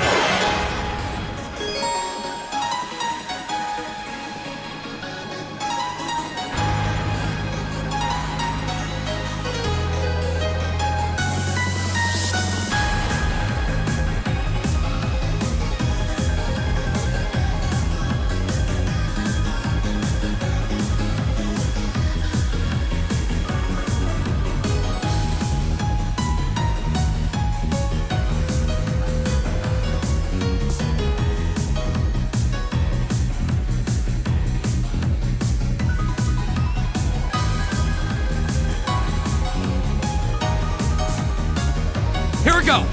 Here we go!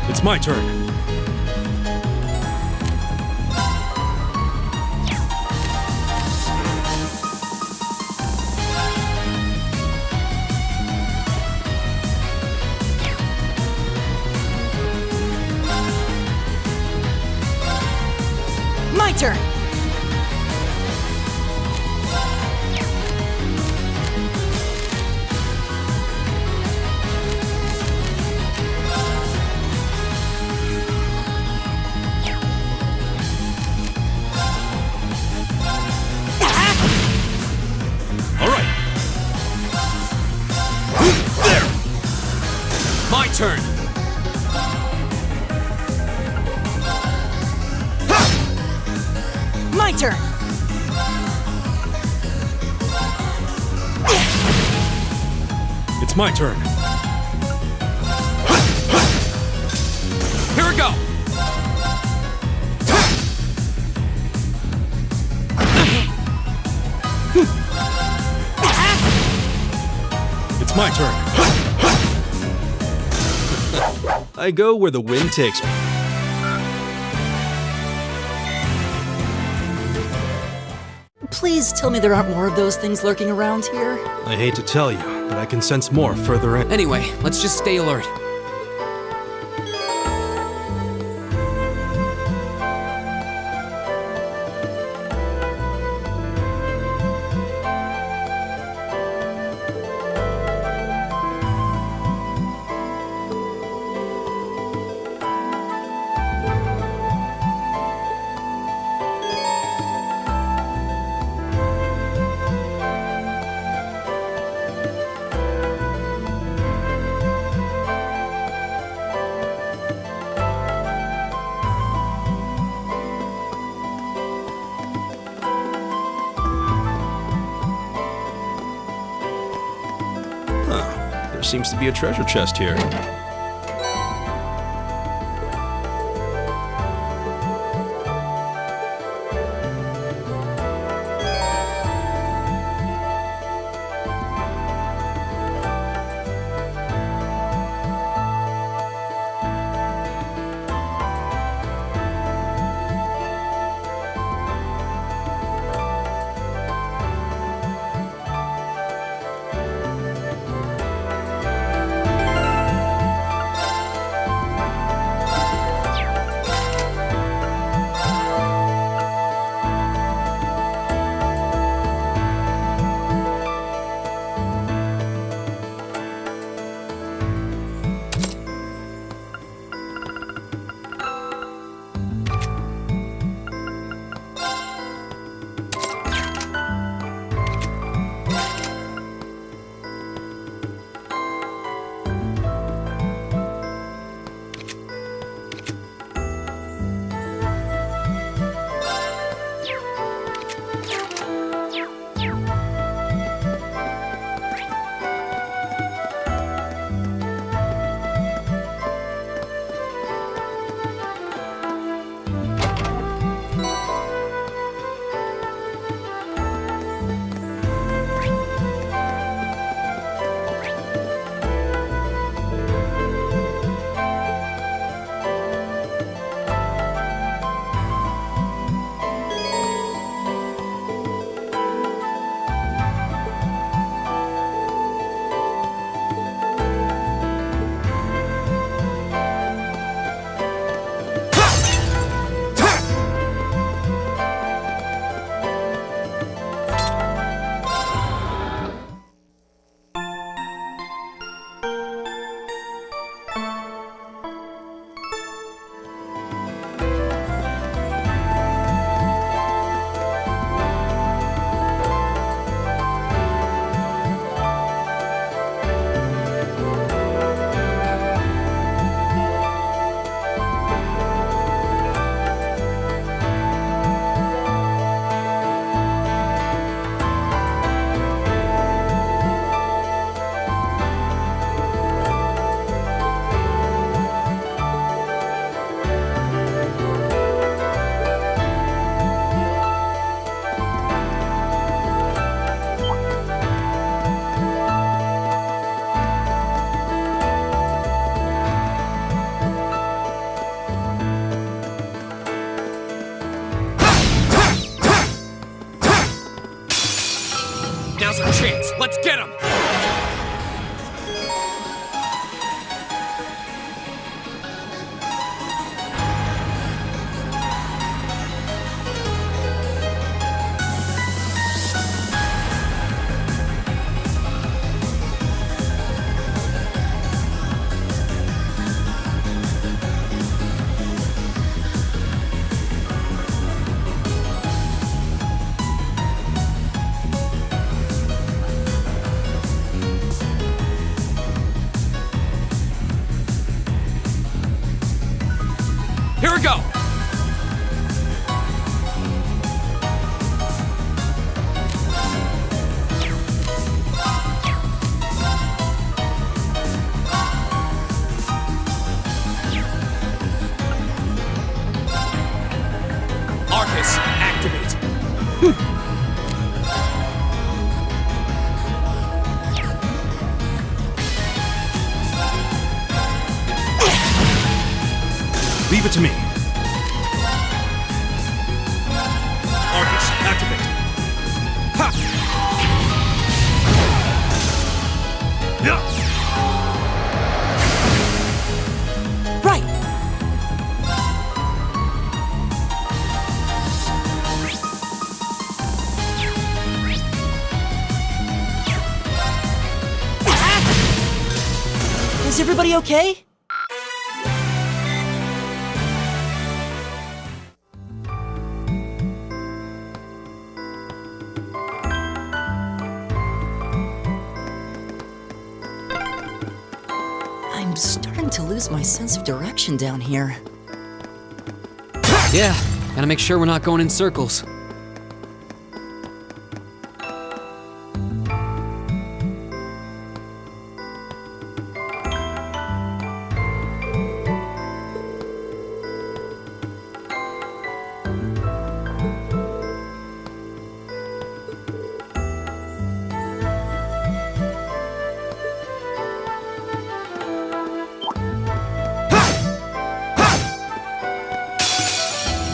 It's my turn. My turn! turn. My turn! It's my turn. Here we go! It's my turn. I go where the wind takes me. Please tell me there aren't more of those things lurking around here. I hate to tell you, but I can sense more further in. Anyway, let's just stay alert. There seems to be a treasure chest here. Now's our chance. Let's get him! Leave it to me. Arcus, activate. Ha! Yeah. Right! Is everybody okay? I'm starting to lose my sense of direction down here. Yeah, gotta make sure we're not going in circles.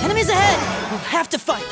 Enemies ahead! We'll have to fight!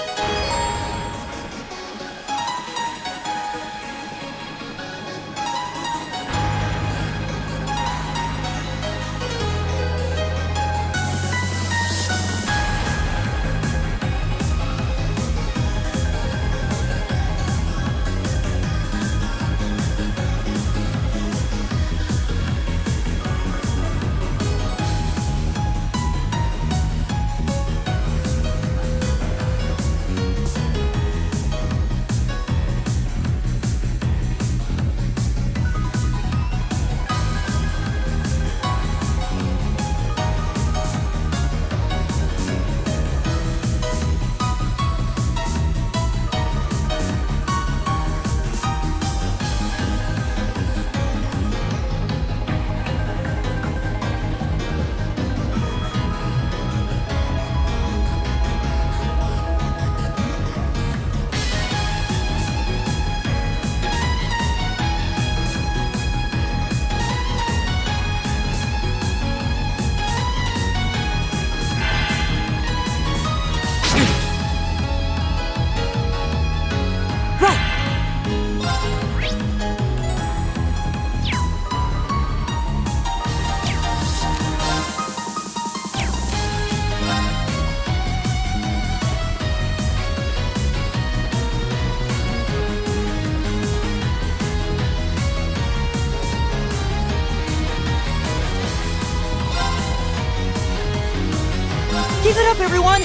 Give it up, everyone!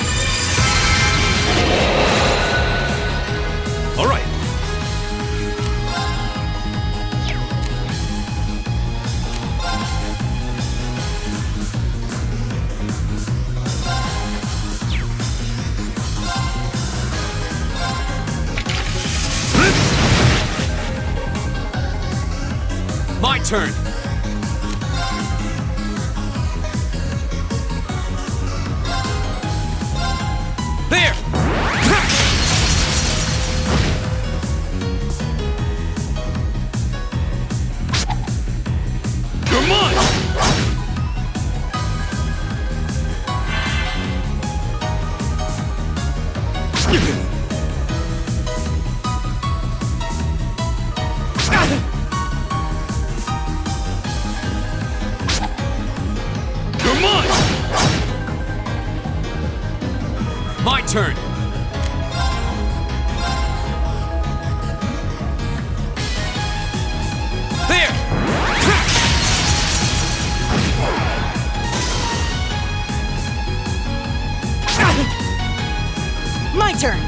All right. My turn. There! You're mine! You're mine! My turn. There! My turn!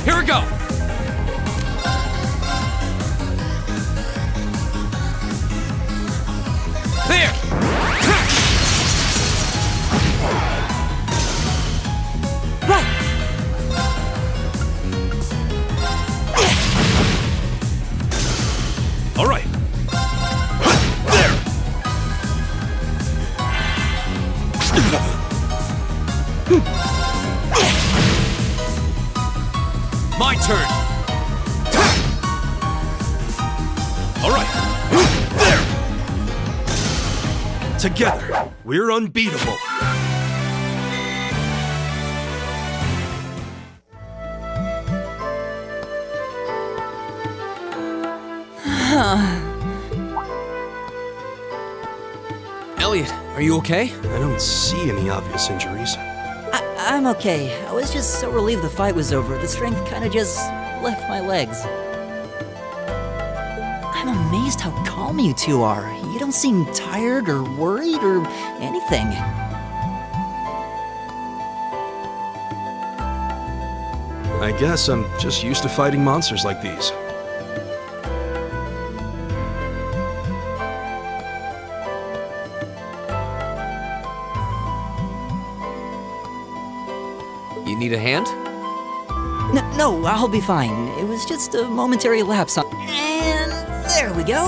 Here we go! There! Right! All right. There! My turn! All right. There! Together, we're unbeatable. Elliot, are you okay? I don't see any obvious injuries. I'm okay. I was just so relieved the fight was over. The strength kind of just left my legs. I'm amazed how calm you two are. You don't seem tired or worried or anything. I guess I'm just used to fighting monsters like these. You need a hand? No, I'll be fine. It was just a momentary lapse. And there we go.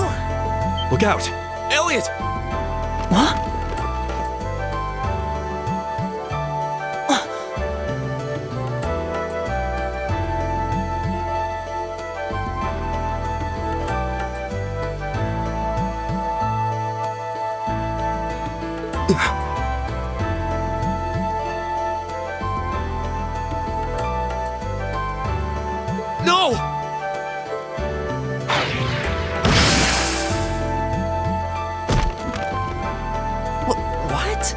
Look out! Elliot! Huh? No! What?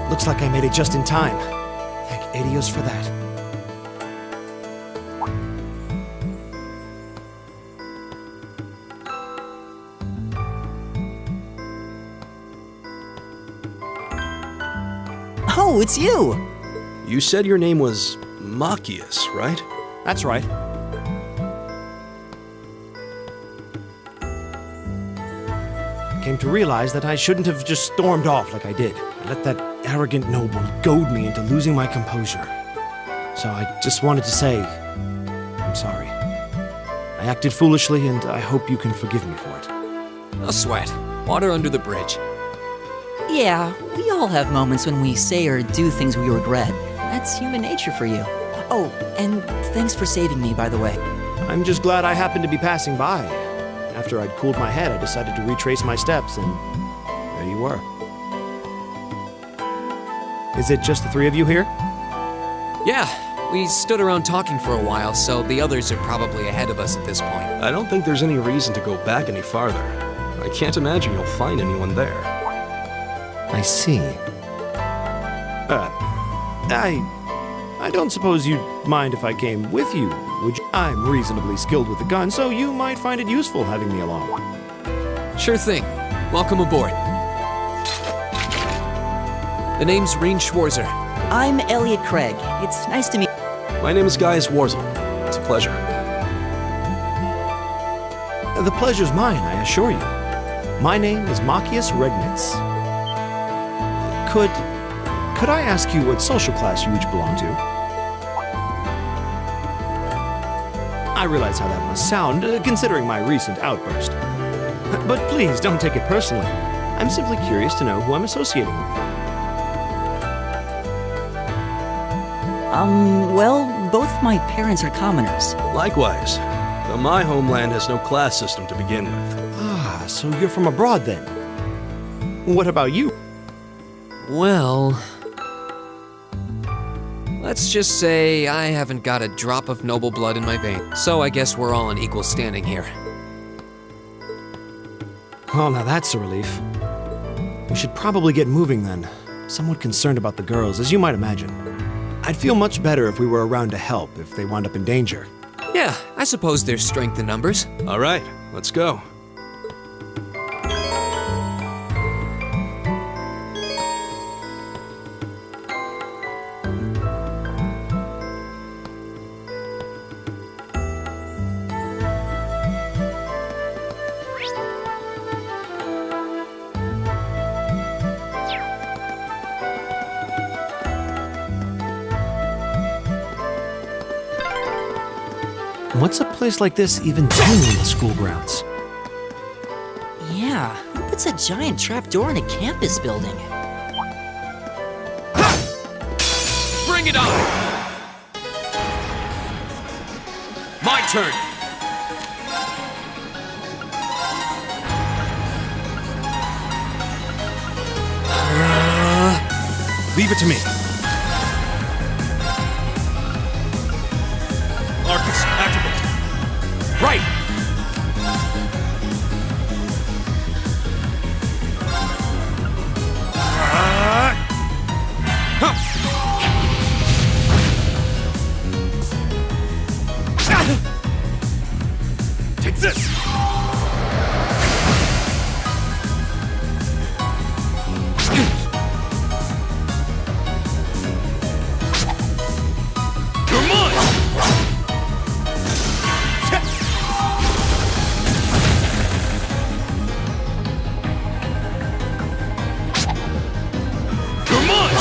Looks like I made it just in time. Thank Adios for that. Oh, it's you! You said your name was Machias, right? That's right. I came to realize that I shouldn't have just stormed off like I did. I let that arrogant noble goad me into losing my composure. So I just wanted to say, I'm sorry. I acted foolishly, and I hope you can forgive me for it. No sweat. Water under the bridge. Yeah, we all have moments when we say or do things we regret. That's human nature for you. Oh, and thanks for saving me, by the way. I'm just glad I happened to be passing by. After I'd cooled my head, I decided to retrace my steps, and there you were. Is it just the three of you here? Yeah, we stood around talking for a while, so the others are probably ahead of us at this point. I don't think there's any reason to go back any farther. I can't imagine you'll find anyone there. I see. I don't suppose you'd mind if I came with you, would you? I'm reasonably skilled with the gun, so you might find it useful having me along. Sure thing. Welcome aboard. The name's Reen Schwarzer. I'm Elliot Craig. It's nice to meet you. My name is Gaius Warzel. It's a pleasure. The pleasure's mine, I assure you. My name is Machias Regnitz. Could I ask you what social class you each belong to? I realize how that must sound, considering my recent outburst. But please, don't take it personally. I'm simply curious to know who I'm associating with. Well, both my parents are commoners. Likewise, though my homeland has no class system to begin with. Ah, so you're from abroad then? What about you? Well, let's just say I haven't got a drop of noble blood in my veins, so I guess we're all on equal standing here. Well, now that's a relief. We should probably get moving then. Somewhat concerned about the girls, as you might imagine. I'd feel much better if we were around to help if they wound up in danger. Yeah, I suppose there's strength in numbers. All right, let's go. What's a place like this even doing in the school grounds? Yeah, who puts a giant trapdoor in a campus building? Bring it on! My turn! Leave it to me. Arcus, activate. Right! Take this! You're mine! You're mine!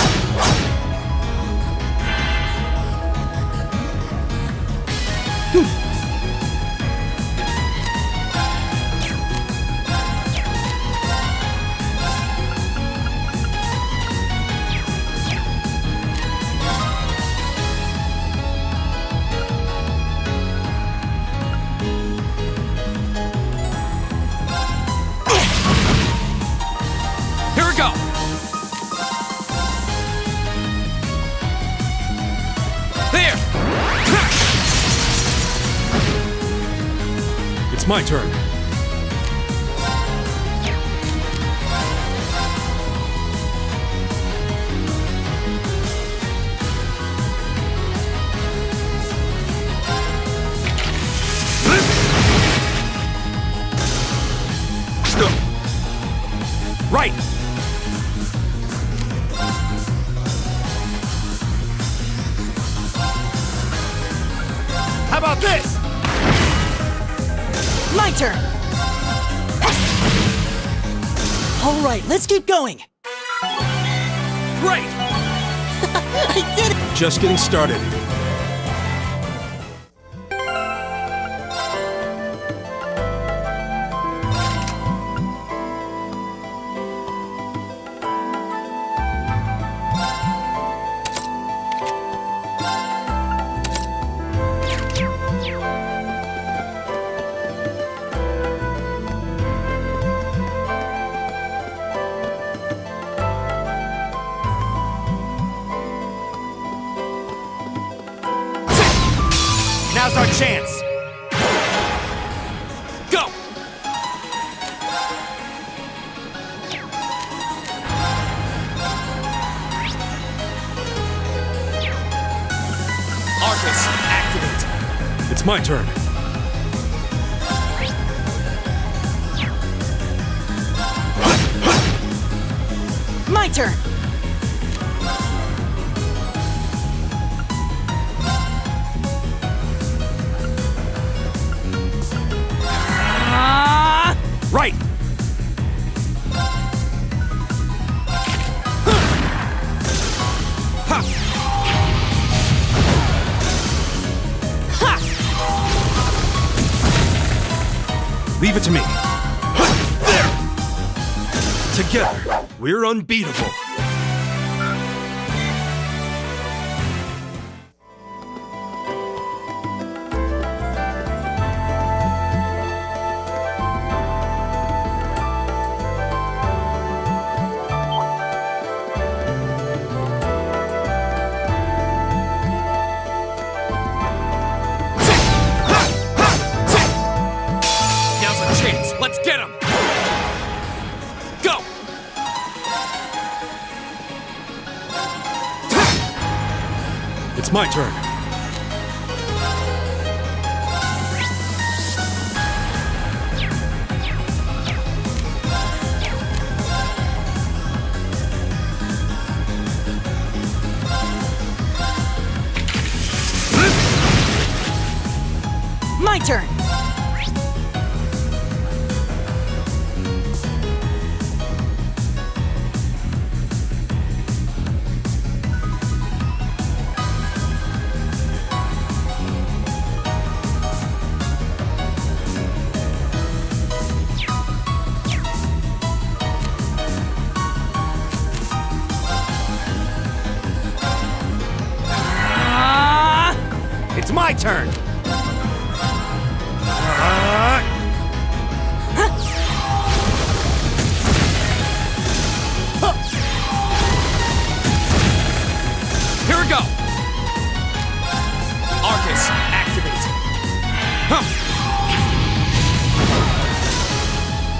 Here we go! There! It's my turn. Right! How about this? My turn! All right, let's keep going. Great! I did it! Just getting started. Now's our chance. Go! Arcus, activate! It's my turn. My turn! Right! Ha! Ha! Leave it to me. There! Together, we're unbeatable. Now's our chance! Let's get him! Go! It's my turn. My turn! my turn! Here we go! Arcus, activate!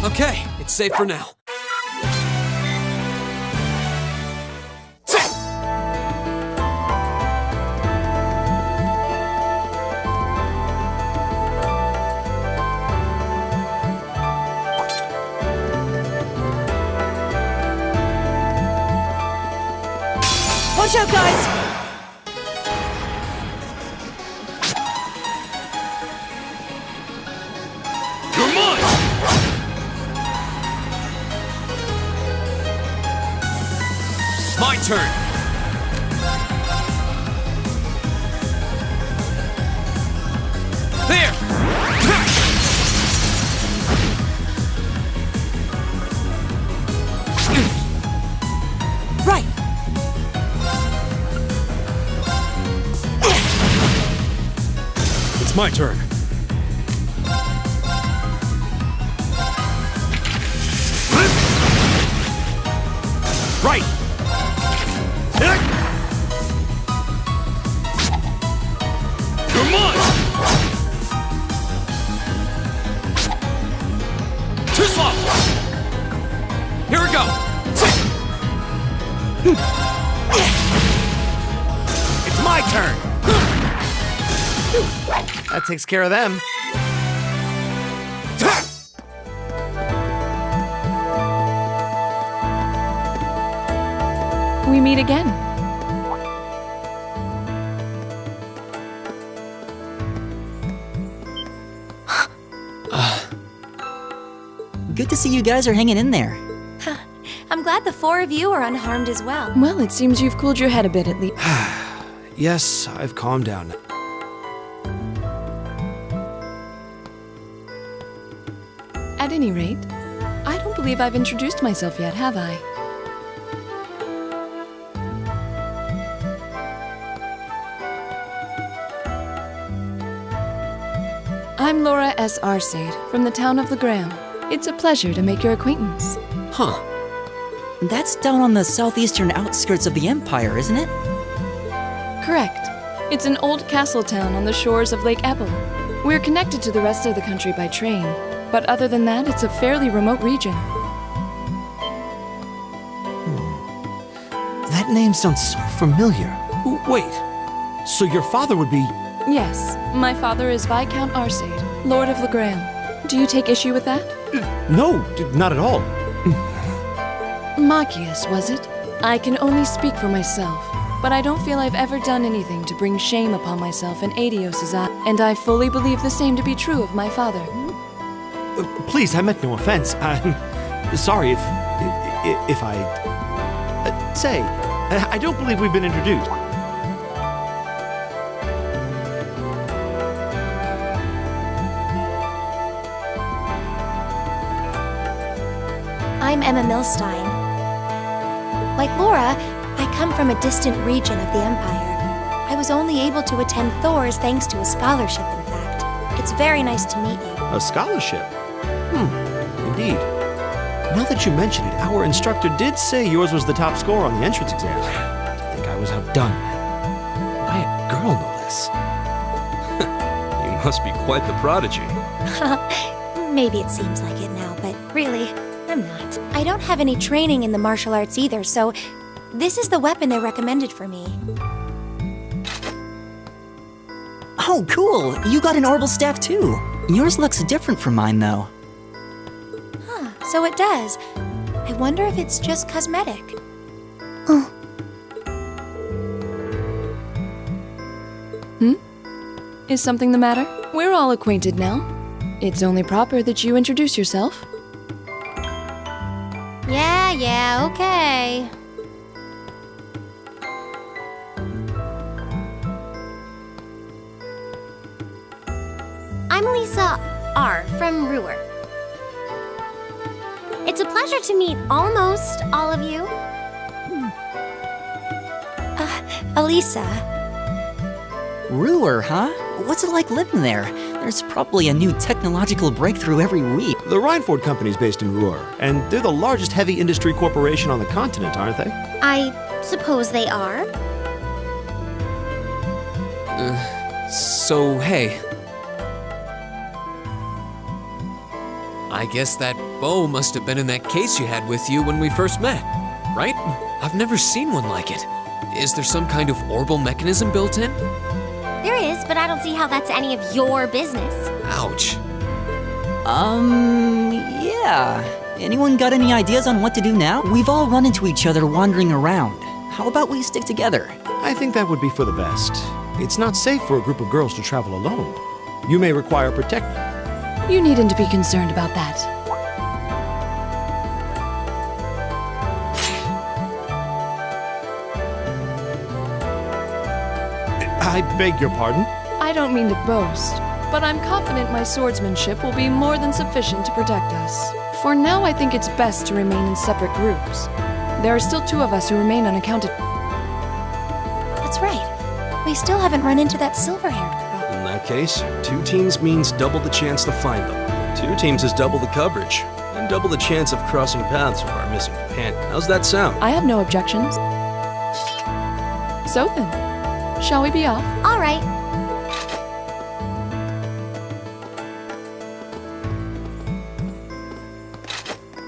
Okay, it's safe for now. Watch out, guys! You're mine! My turn! There! Right! It's my turn. Right! You're mine! Too slow! Here we go! It's my turn! That takes care of them. We meet again. Good to see you guys are hanging in there. I'm glad the four of you are unharmed as well. Well, it seems you've cooled your head a bit at least. Yes, I've calmed down. At any rate, I don't believe I've introduced myself yet, have I? I'm Laura S. Arcade from the town of Legram. It's a pleasure to make your acquaintance. Huh. That's down on the southeastern outskirts of the Empire, isn't it? Correct. It's an old castle town on the shores of Lake Ebble. We're connected to the rest of the country by train, but other than that, it's a fairly remote region. That name sounds so familiar. Wait, so your father would be... Yes, my father is Viscount Arcade, Lord of Legram. Do you take issue with that? No, not at all. Machias, was it? I can only speak for myself, but I don't feel I've ever done anything to bring shame upon myself in Aidios' eye, and I fully believe the same to be true of my father. Please, I meant no offense. I'm sorry if I... say, I don't believe we've been introduced. I'm Emma Milstein. Like Laura, I come from a distant region of the Empire. I was only able to attend Thor's thanks to a scholarship, in fact. It's very nice to meet you. A scholarship? Indeed. Now that you mention it, our instructor did say yours was the top score on the entrance exam. I think I was outdone. By a girl, no less. You must be quite the prodigy. Maybe it seems like it now, but really, I'm not. I don't have any training in the martial arts either, so this is the weapon they recommended for me. Oh, cool! You got an orbital staff too. Yours looks different from mine, though. Huh, so it does. I wonder if it's just cosmetic. Is something the matter? We're all acquainted now. It's only proper that you introduce yourself. Yeah, okay. I'm Lisa R. from Ruhr. It's a pleasure to meet almost all of you. Elisa. Ruhr, huh? What's it like living there? There's probably a new technological breakthrough every week. The Reinford Company's based in Ruhr, and they're the largest heavy industry corporation on the continent, aren't they? I suppose they are. So, hey. I guess that bow must have been in that case you had with you when we first met, right? I've never seen one like it. Is there some kind of orbital mechanism built in? There is, but I don't see how that's any of your business. Ouch. Yeah. Anyone got any ideas on what to do now? We've all run into each other wandering around. How about we stick together? I think that would be for the best. It's not safe for a group of girls to travel alone. You may require protection. You needn't to be concerned about that. I beg your pardon? I don't mean to boast, but I'm confident my swordsmanship will be more than sufficient to protect us. For now, I think it's best to remain in separate groups. There are still 2 of us who remain unaccounted. That's right. We still haven't run into that silver-haired girl. In that case, 2 teams means double the chance to find them. 2 teams is double the coverage, and double the chance of crossing paths with our missing companion. How's that sound? I have no objections. So then, shall we be off? All right.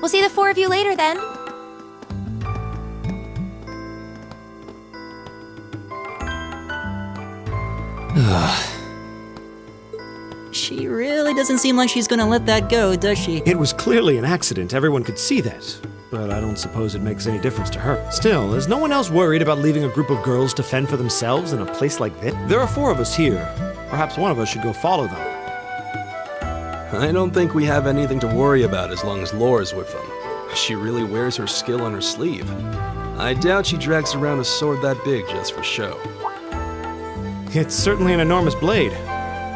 We'll see the 4 of you later then. She really doesn't seem like she's gonna let that go, does she? It was clearly an accident, everyone could see that. But I don't suppose it makes any difference to her. Still, is no one else worried about leaving a group of girls to fend for themselves in a place like this? There are 4 of us here. Perhaps one of us should go follow them. I don't think we have anything to worry about as long as Laura's with them. She really wears her skill on her sleeve. I doubt she drags around a sword that big just for show. It's certainly an enormous blade.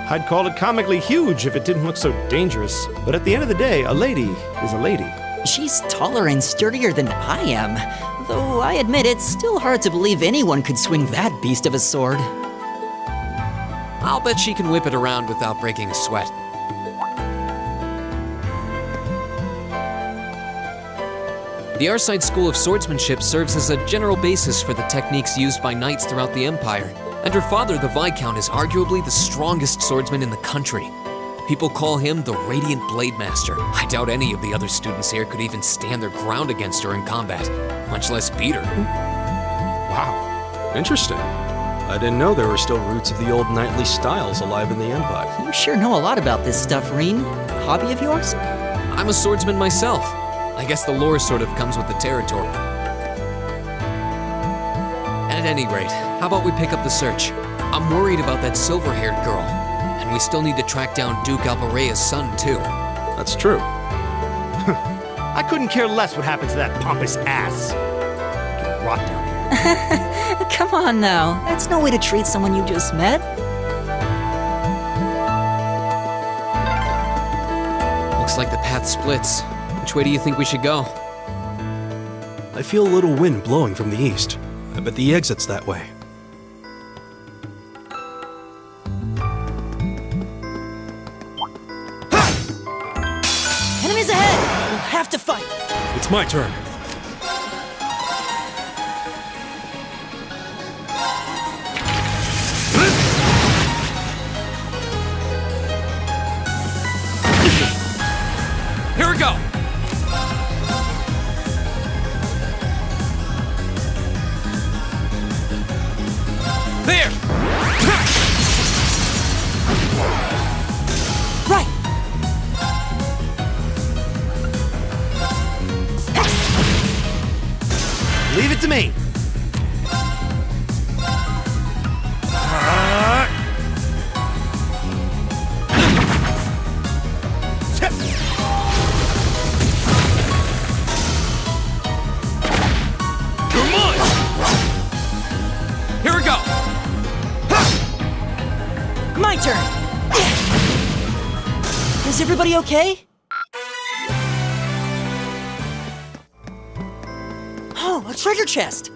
I'd call it comically huge if it didn't look so dangerous. But at the end of the day, a lady is a lady. She's taller and sturdier than I am. Though I admit it's still hard to believe anyone could swing that beast of a sword. I'll bet she can whip it around without breaking a sweat. The Arside School of Swordsmanship serves as a general basis for the techniques used by knights throughout the Empire, and her father, the Viscount, is arguably the strongest swordsman in the country. People call him the Radiant Blade Master. I doubt any of the other students here could even stand their ground against her in combat, much less beat her. Wow. Interesting. I didn't know there were still roots of the old knightly styles alive in the Empire. You sure know a lot about this stuff, Reen. A hobby of yours? I'm a swordsman myself. I guess the lore sort of comes with the territory. At any rate, how about we pick up the search? I'm worried about that silver-haired girl. And we still need to track down Duke Albarea's son, too. That's true. I couldn't care less what happened to that pompous ass. I can rot down here. Come on now. That's no way to treat someone you just met. Looks like the path splits. Which way do you think we should go? I feel a little wind blowing from the east. I bet the exit's that way. Enemies ahead! We'll have to fight! It's my turn. Here we go! There! Right! Leave it to me. You're mine! Here we go! My turn! Is everybody okay? Oh, a treasure chest!